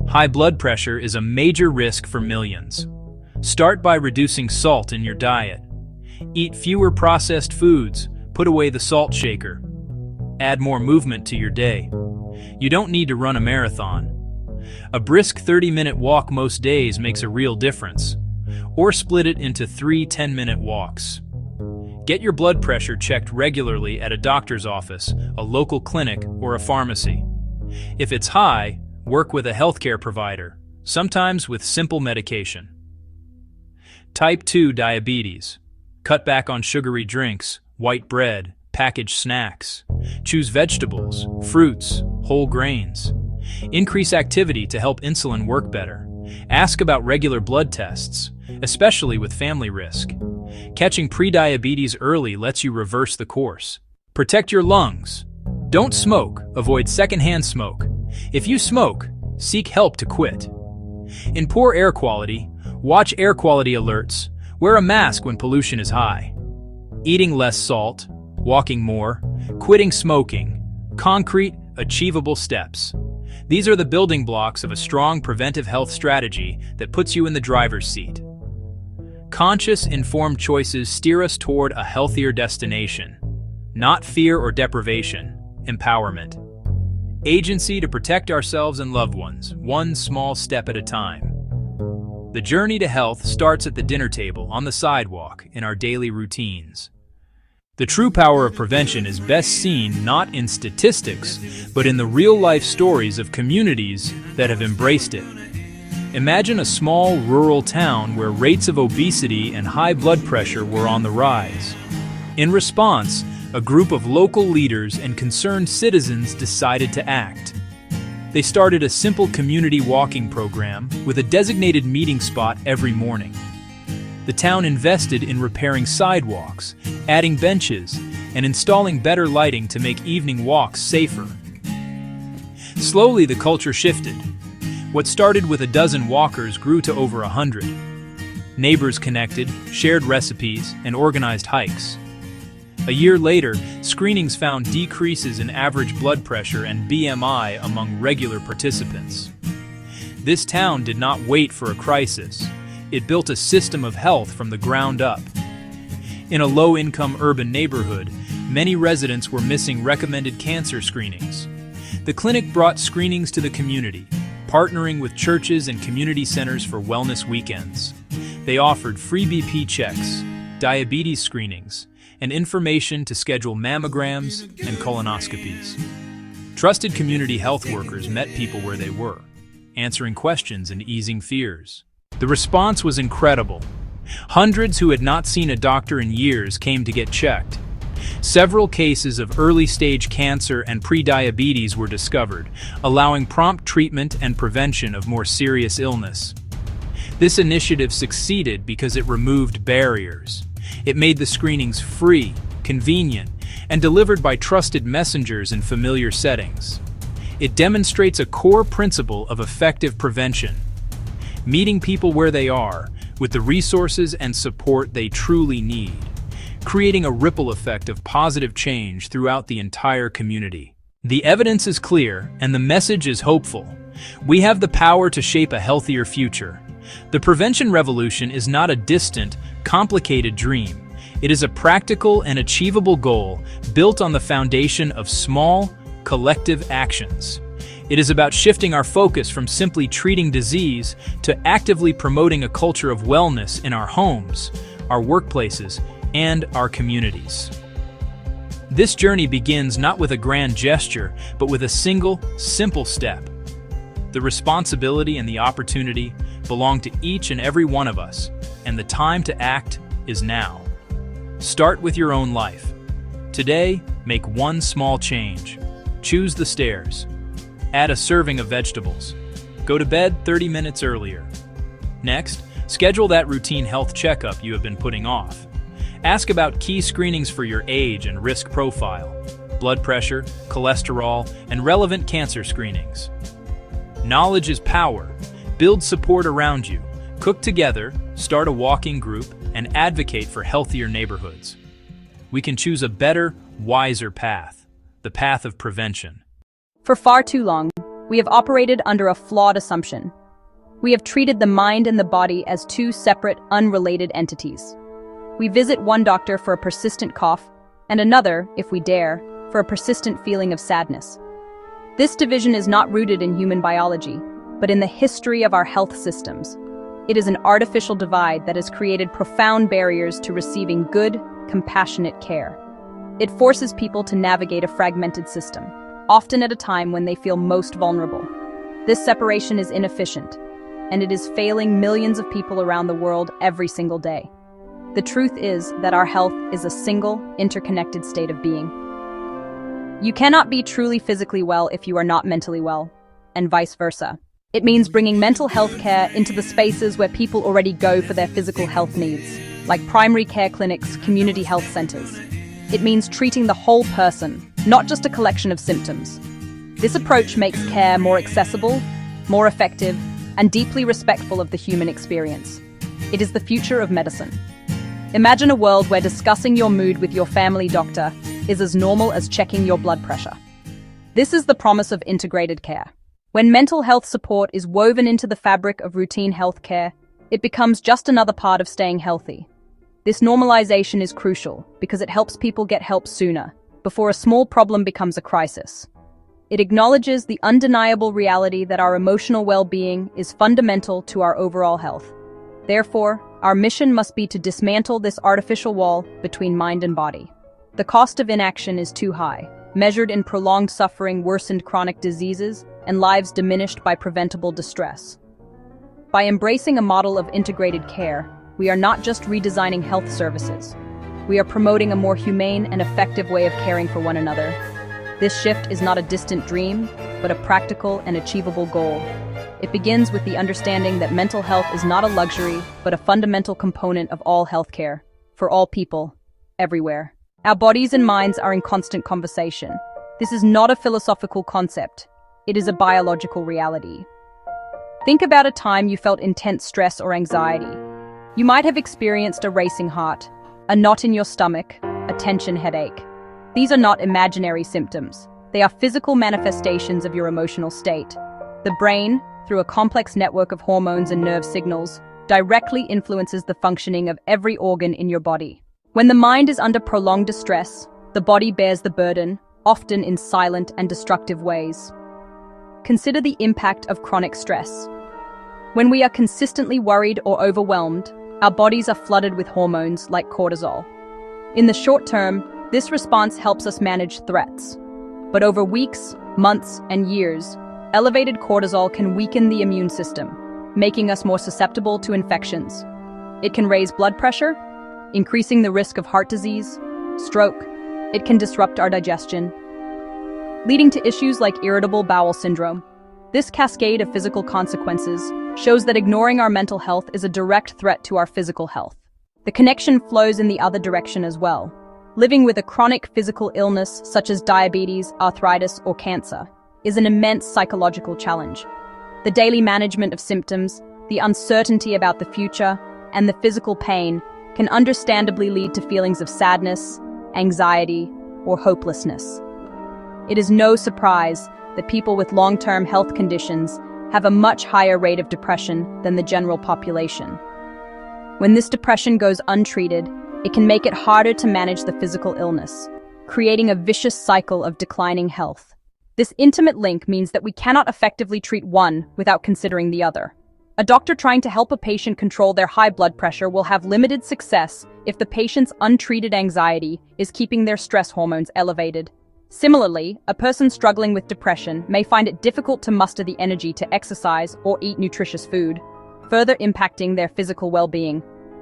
High blood pressure is a major risk for millions. Start by reducing salt in your diet. Eat fewer processed foods, put away the salt shaker. Add more movement to your day. You don't need to run a marathon. A brisk 30-minute walk most days makes a real difference. Or split it into 3 10-minute walks. Get your blood pressure checked regularly at a doctor's office, a local clinic, or a pharmacy. If it's high, work with a healthcare provider, sometimes with simple medication. Type 2 diabetes. Cut back on sugary drinks, white bread, packaged snacks. Choose vegetables, fruits, whole grains. Increase activity to help insulin work better. Ask about regular blood tests, especially with family risk. Catching prediabetes early lets you reverse the course. Protect your lungs. Don't smoke, avoid secondhand smoke. If you smoke, seek help to quit. In poor air quality, watch air quality alerts. Wear a mask when pollution is high. Eating less salt, walking more, quitting smoking. Concrete, achievable steps. These are the building blocks of a strong preventive health strategy that puts you in the driver's seat. Conscious, informed choices steer us toward a healthier destination. Not fear or deprivation, empowerment. Agency to protect ourselves and loved ones, one small step at a time. The journey to health starts at the dinner table, on the sidewalk, in our daily routines. The true power of prevention is best seen not in statistics, but in the real-life stories of communities that have embraced it. Imagine a small rural town where rates of obesity and high blood pressure were on the rise. In response, a group of local leaders and concerned citizens decided to act. They started a simple community walking program with a designated meeting spot every morning. The town invested in repairing sidewalks, adding benches, and installing better lighting to make evening walks safer. Slowly, the culture shifted. What started with a dozen walkers grew to over 100. Neighbors connected, shared recipes, and organized hikes. A year later, screenings found decreases in average blood pressure and BMI among regular participants. This town did not wait for a crisis. It built a system of health from the ground up. In a low-income urban neighborhood, many residents were missing recommended cancer screenings. The clinic brought screenings to the community, partnering with churches and community centers for wellness weekends. They offered free BP checks, diabetes screenings, and information to schedule mammograms and colonoscopies. Trusted community health workers met people where they were, answering questions and easing fears. The response was incredible. Hundreds who had not seen a doctor in years came to get checked. Several cases of early-stage cancer and prediabetes were discovered, allowing prompt treatment and prevention of more serious illness. This initiative succeeded because it removed barriers. It made the screenings free, convenient, and delivered by trusted messengers in familiar settings. It demonstrates a core principle of effective prevention: meeting people where they are, with the resources and support they truly need, creating a ripple effect of positive change throughout the entire community. The evidence is clear, and the message is hopeful. We have the power to shape a healthier future. The prevention revolution is not a distant, complicated dream. It is a practical and achievable goal built on the foundation of small, collective actions. It is about shifting our focus from simply treating disease to actively promoting a culture of wellness in our homes, our workplaces, and our communities. This journey begins not with a grand gesture, but with a single, simple step. The responsibility and the opportunity belong to each and every one of us, and the time to act is now. Start with your own life. Today, make one small change. Choose the stairs. Add a serving of vegetables. Go to bed 30 minutes earlier. Next, schedule that routine health checkup you have been putting off. Ask about key screenings for your age and risk profile, blood pressure, cholesterol, and relevant cancer screenings. Knowledge is power. Build support around you. Cook together, start a walking group, and advocate for healthier neighborhoods. We can choose a better, wiser path, the path of prevention. For far too long, we have operated under a flawed assumption. We have treated the mind and the body as two separate, unrelated entities. We visit one doctor for a persistent cough, and another, if we dare, for a persistent feeling of sadness. This division is not rooted in human biology, but in the history of our health systems. It is an artificial divide that has created profound barriers to receiving good, compassionate care. It forces people to navigate a fragmented system, often at a time when they feel most vulnerable. This separation is inefficient, and it is failing millions of people around the world every single day. The truth is that our health is a single, interconnected state of being. You cannot be truly physically well if you are not mentally well, and vice versa. It means bringing mental health care into the spaces where people already go for their physical health needs, like primary care clinics, community health centers. It means treating the whole person, not just a collection of symptoms. This approach makes care more accessible, more effective, and deeply respectful of the human experience. It is the future of medicine. Imagine a world where discussing your mood with your family doctor is as normal as checking your blood pressure. This is the promise of integrated care. When mental health support is woven into the fabric of routine health care, it becomes just another part of staying healthy. This normalization is crucial because it helps people get help sooner, before a small problem becomes a crisis. It acknowledges the undeniable reality that our emotional well-being is fundamental to our overall health. Therefore, our mission must be to dismantle this artificial wall between mind and body. The cost of inaction is too high, measured in prolonged suffering, worsened chronic diseases, and lives diminished by preventable distress. By embracing a model of integrated care, we are not just redesigning health services. We are promoting a more humane and effective way of caring for one another. This shift is not a distant dream, but a practical and achievable goal. It begins with the understanding that mental health is not a luxury, but a fundamental component of all healthcare, for all people, everywhere. Our bodies and minds are in constant conversation. This is not a philosophical concept. It is a biological reality. Think about a time you felt intense stress or anxiety. You might have experienced a racing heart, a knot in your stomach, a tension headache. These are not imaginary symptoms. They are physical manifestations of your emotional state. The brain, through a complex network of hormones and nerve signals, directly influences the functioning of every organ in your body. When the mind is under prolonged distress, the body bears the burden, often in silent and destructive ways. Consider the impact of chronic stress. When we are consistently worried or overwhelmed, our bodies are flooded with hormones like cortisol. In the short term, this response helps us manage threats. But over weeks, months, and years, elevated cortisol can weaken the immune system, making us more susceptible to infections. It can raise blood pressure, increasing the risk of heart disease, stroke. It can disrupt our digestion, leading to issues like irritable bowel syndrome. This cascade of physical consequences shows that ignoring our mental health is a direct threat to our physical health. The connection flows in the other direction as well. Living with a chronic physical illness such as diabetes, arthritis, or cancer is an immense psychological challenge. The daily management of symptoms, the uncertainty about the future, and the physical pain can understandably lead to feelings of sadness, anxiety, or hopelessness. It is no surprise that people with long-term health conditions have a much higher rate of depression than the general population. When this depression goes untreated, it can make it harder to manage the physical illness, creating a vicious cycle of declining health. This intimate link means that we cannot effectively treat one without considering the other. A doctor trying to help a patient control their high blood pressure will have limited success if the patient's untreated anxiety is keeping their stress hormones elevated. Similarly, a person struggling with depression may find it difficult to muster the energy to exercise or eat nutritious food, further impacting their physical well-being.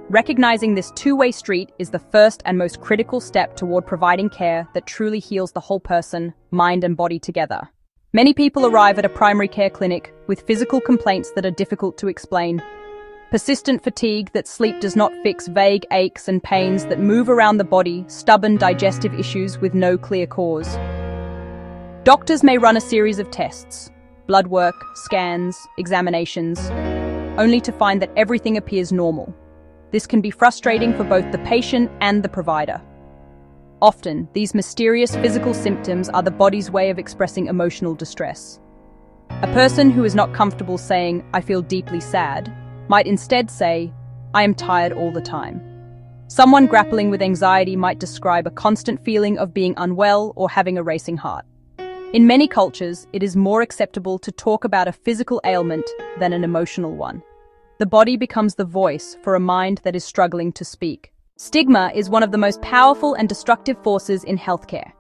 Recognizing this two-way street is the first and most critical step toward providing care that truly heals the whole person, mind and body together. Many people arrive at a primary care clinic with physical complaints that are difficult to explain. Persistent fatigue that sleep does not fix, vague aches and pains that move around the body, stubborn digestive issues with no clear cause. Doctors may run a series of tests, blood work, scans, examinations, only to find that everything appears normal. This can be frustrating for both the patient and the provider. Often, these mysterious physical symptoms are the body's way of expressing emotional distress. A person who is not comfortable saying, "I feel deeply sad," might instead say, "I am tired all the time." Someone grappling with anxiety might describe a constant feeling of being unwell or having a racing heart. In many cultures, it is more acceptable to talk about a physical ailment than an emotional one. The body becomes the voice for a mind that is struggling to speak. Stigma is one of the most powerful and destructive forces in healthcare.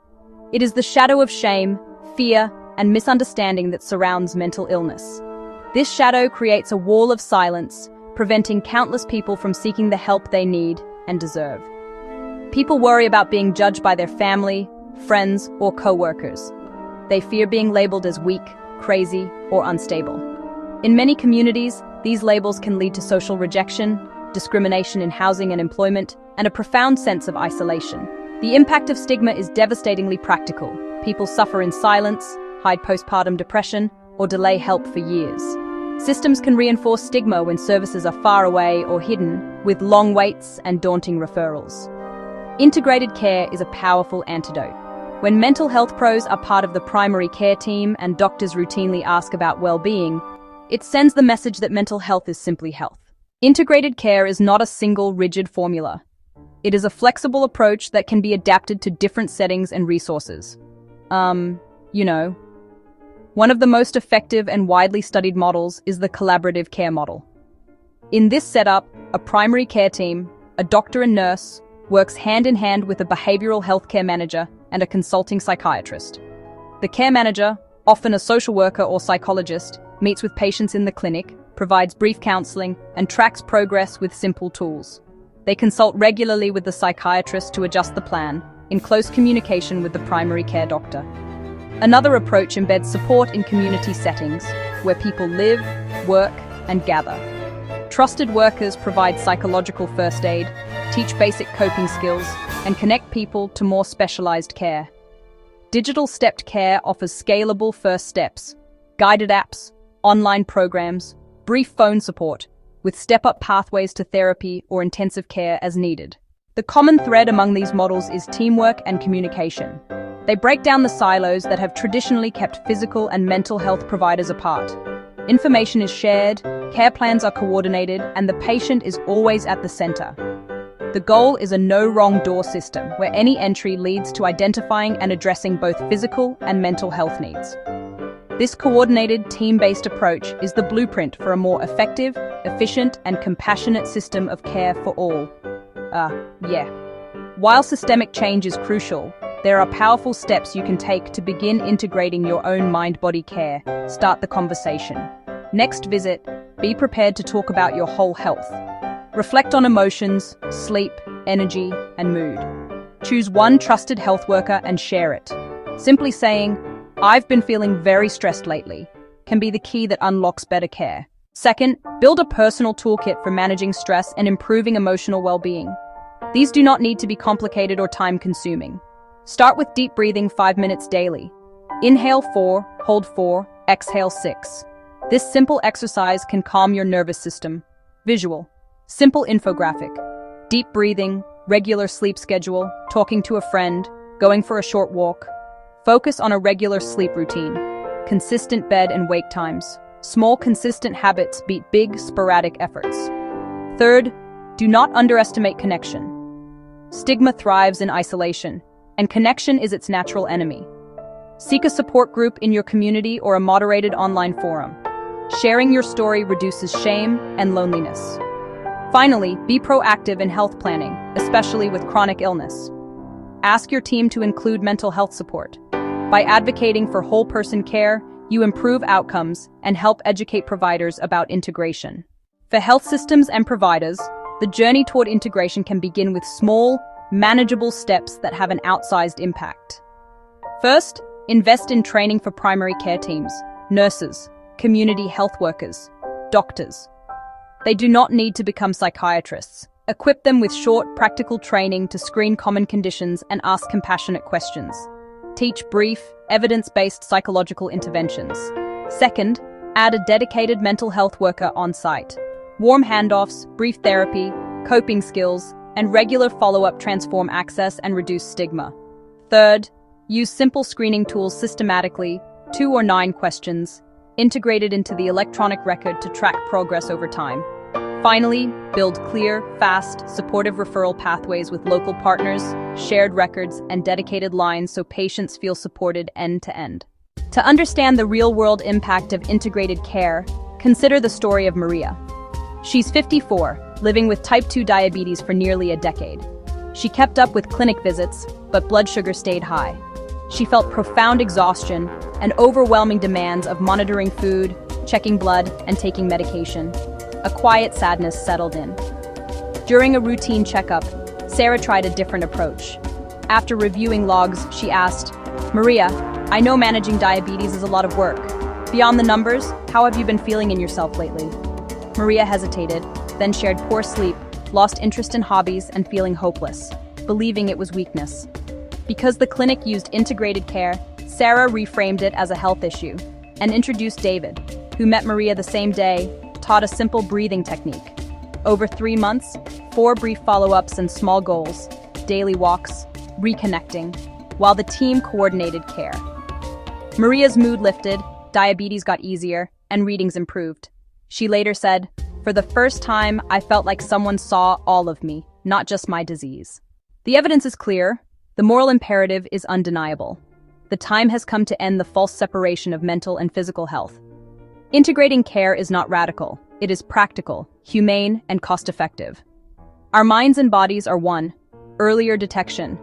It is the shadow of shame, fear, and misunderstanding that surrounds mental illness. This shadow creates a wall of silence, preventing countless people from seeking the help they need and deserve. People worry about being judged by their family, friends, or co-workers. They fear being labeled as weak, crazy, or unstable. In many communities, these labels can lead to social rejection, discrimination in housing and employment, and a profound sense of isolation. The impact of stigma is devastatingly practical. People suffer in silence, hide postpartum depression, or delay help for years. Systems can reinforce stigma when services are far away or hidden, with long waits and daunting referrals. Integrated care is a powerful antidote. When mental health pros are part of the primary care team and doctors routinely ask about well-being, it sends the message that mental health is simply health. Integrated care is not a single, rigid formula. It is a flexible approach that can be adapted to different settings and resources. One of the most effective and widely studied models is the collaborative care model. In this setup, a primary care team, a doctor and nurse, works hand-in-hand with a behavioral health care manager and a consulting psychiatrist. The care manager, often a social worker or psychologist, meets with patients in the clinic, provides brief counseling, and tracks progress with simple tools. They consult regularly with the psychiatrist to adjust the plan, in close communication with the primary care doctor. Another approach embeds support in community settings, where people live, work, and gather. Trusted workers provide psychological first aid, teach basic coping skills, and connect people to more specialized care. Digital stepped care offers scalable first steps, guided apps, online programs, brief phone support, with step-up pathways to therapy or intensive care as needed. The common thread among these models is teamwork and communication. They break down the silos that have traditionally kept physical and mental health providers apart. Information is shared, care plans are coordinated, and the patient is always at the center. The goal is a no-wrong door system, where any entry leads to identifying and addressing both physical and mental health needs. This coordinated, team-based approach is the blueprint for a more effective, efficient, and compassionate system of care for all. While systemic change is crucial, there are powerful steps you can take to begin integrating your own mind-body care. Start the conversation. Next visit, be prepared to talk about your whole health. Reflect on emotions, sleep, energy, and mood. Choose one trusted health worker and share it. Simply saying, "I've been feeling very stressed lately," can be the key that unlocks better care. Second, build a personal toolkit for managing stress and improving emotional well-being. These do not need to be complicated or time-consuming. Start with deep breathing 5 minutes daily. Inhale 4, hold 4, exhale 6. This simple exercise can calm your nervous system. Visual. Simple infographic. Deep breathing, regular sleep schedule, talking to a friend, going for a short walk. Focus on a regular sleep routine. Consistent bed and wake times. Small, consistent habits beat big, sporadic efforts. Third, do not underestimate connection. Stigma thrives in isolation, and connection is its natural enemy. Seek a support group in your community or a moderated online forum. Sharing your story reduces shame and loneliness. Finally, be proactive in health planning, especially with chronic illness. Ask your team to include mental health support. By advocating for whole-person care, you improve outcomes and help educate providers about integration. For health systems and providers, the journey toward integration can begin with small, manageable steps that have an outsized impact. First, invest in training for primary care teams, nurses, community health workers, doctors. They do not need to become psychiatrists. Equip them with short, practical training to screen common conditions and ask compassionate questions. Teach brief, evidence-based psychological interventions. Second, add a dedicated mental health worker on site. Warm handoffs, brief therapy, coping skills, and regular follow-up transform access and reduce stigma. Third, use simple screening tools systematically, 2 or 9 questions, integrated into the electronic record to track progress over time. Finally, build clear, fast, supportive referral pathways with local partners, shared records, and dedicated lines so patients feel supported end to end. To understand the real-world impact of integrated care, consider the story of Maria. She's 54, living with type 2 diabetes for nearly a decade. She kept up with clinic visits, but blood sugar stayed high. She felt profound exhaustion and overwhelming demands of monitoring food, checking blood, and taking medication. A quiet sadness settled in. During a routine checkup, Sarah tried a different approach. After reviewing logs, she asked, "Maria, I know managing diabetes is a lot of work. Beyond the numbers, how have you been feeling in yourself lately?" Maria hesitated, then shared poor sleep, lost interest in hobbies, and feeling hopeless, believing it was weakness. Because the clinic used integrated care, Sarah reframed it as a health issue and introduced David, who met Maria the same day, taught a simple breathing technique. Over 3 months, 4 brief follow-ups and small goals, daily walks, reconnecting, while the team coordinated care. Maria's mood lifted, diabetes got easier, and readings improved. She later said, "For the first time, I felt like someone saw all of me, not just my disease." The evidence is clear. The moral imperative is undeniable. The time has come to end the false separation of mental and physical health. Integrating care is not radical. It is practical, humane, and cost-effective. Our minds and bodies are one. Earlier detection,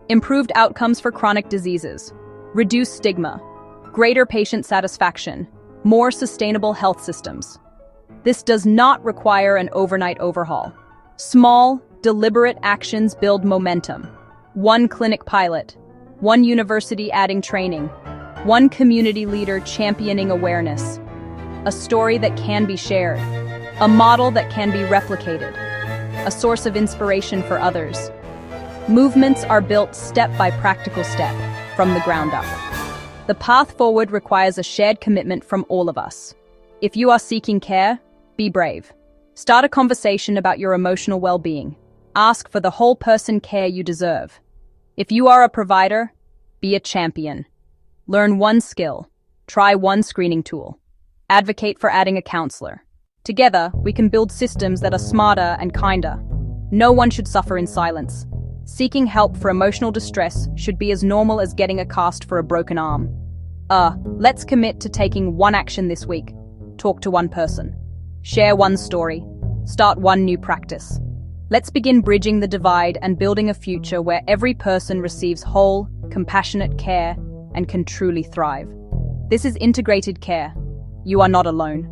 improved outcomes for chronic diseases, reduced stigma, greater patient satisfaction, more sustainable health systems. This does not require an overnight overhaul. Small, deliberate actions build momentum. 1 clinic pilot, 1 university adding training, 1 community leader championing awareness. A story that can be shared, a model that can be replicated, a source of inspiration for others. Movements are built step by practical step, from the ground up. The path forward requires a shared commitment from all of us. If you are seeking care, be brave. Start a conversation about your emotional well-being. Ask for the whole-person care you deserve. If you are a provider, be a champion. Learn 1 skill. Try 1 screening tool. Advocate for adding a counselor. Together, we can build systems that are smarter and kinder. No one should suffer in silence. Seeking help for emotional distress should be as normal as getting a cast for a broken arm. Let's commit to taking 1 action this week. Talk to 1 person. Share 1 story. Start 1 new practice. Let's begin bridging the divide and building a future where every person receives whole, compassionate care and can truly thrive. This is integrated care. You are not alone.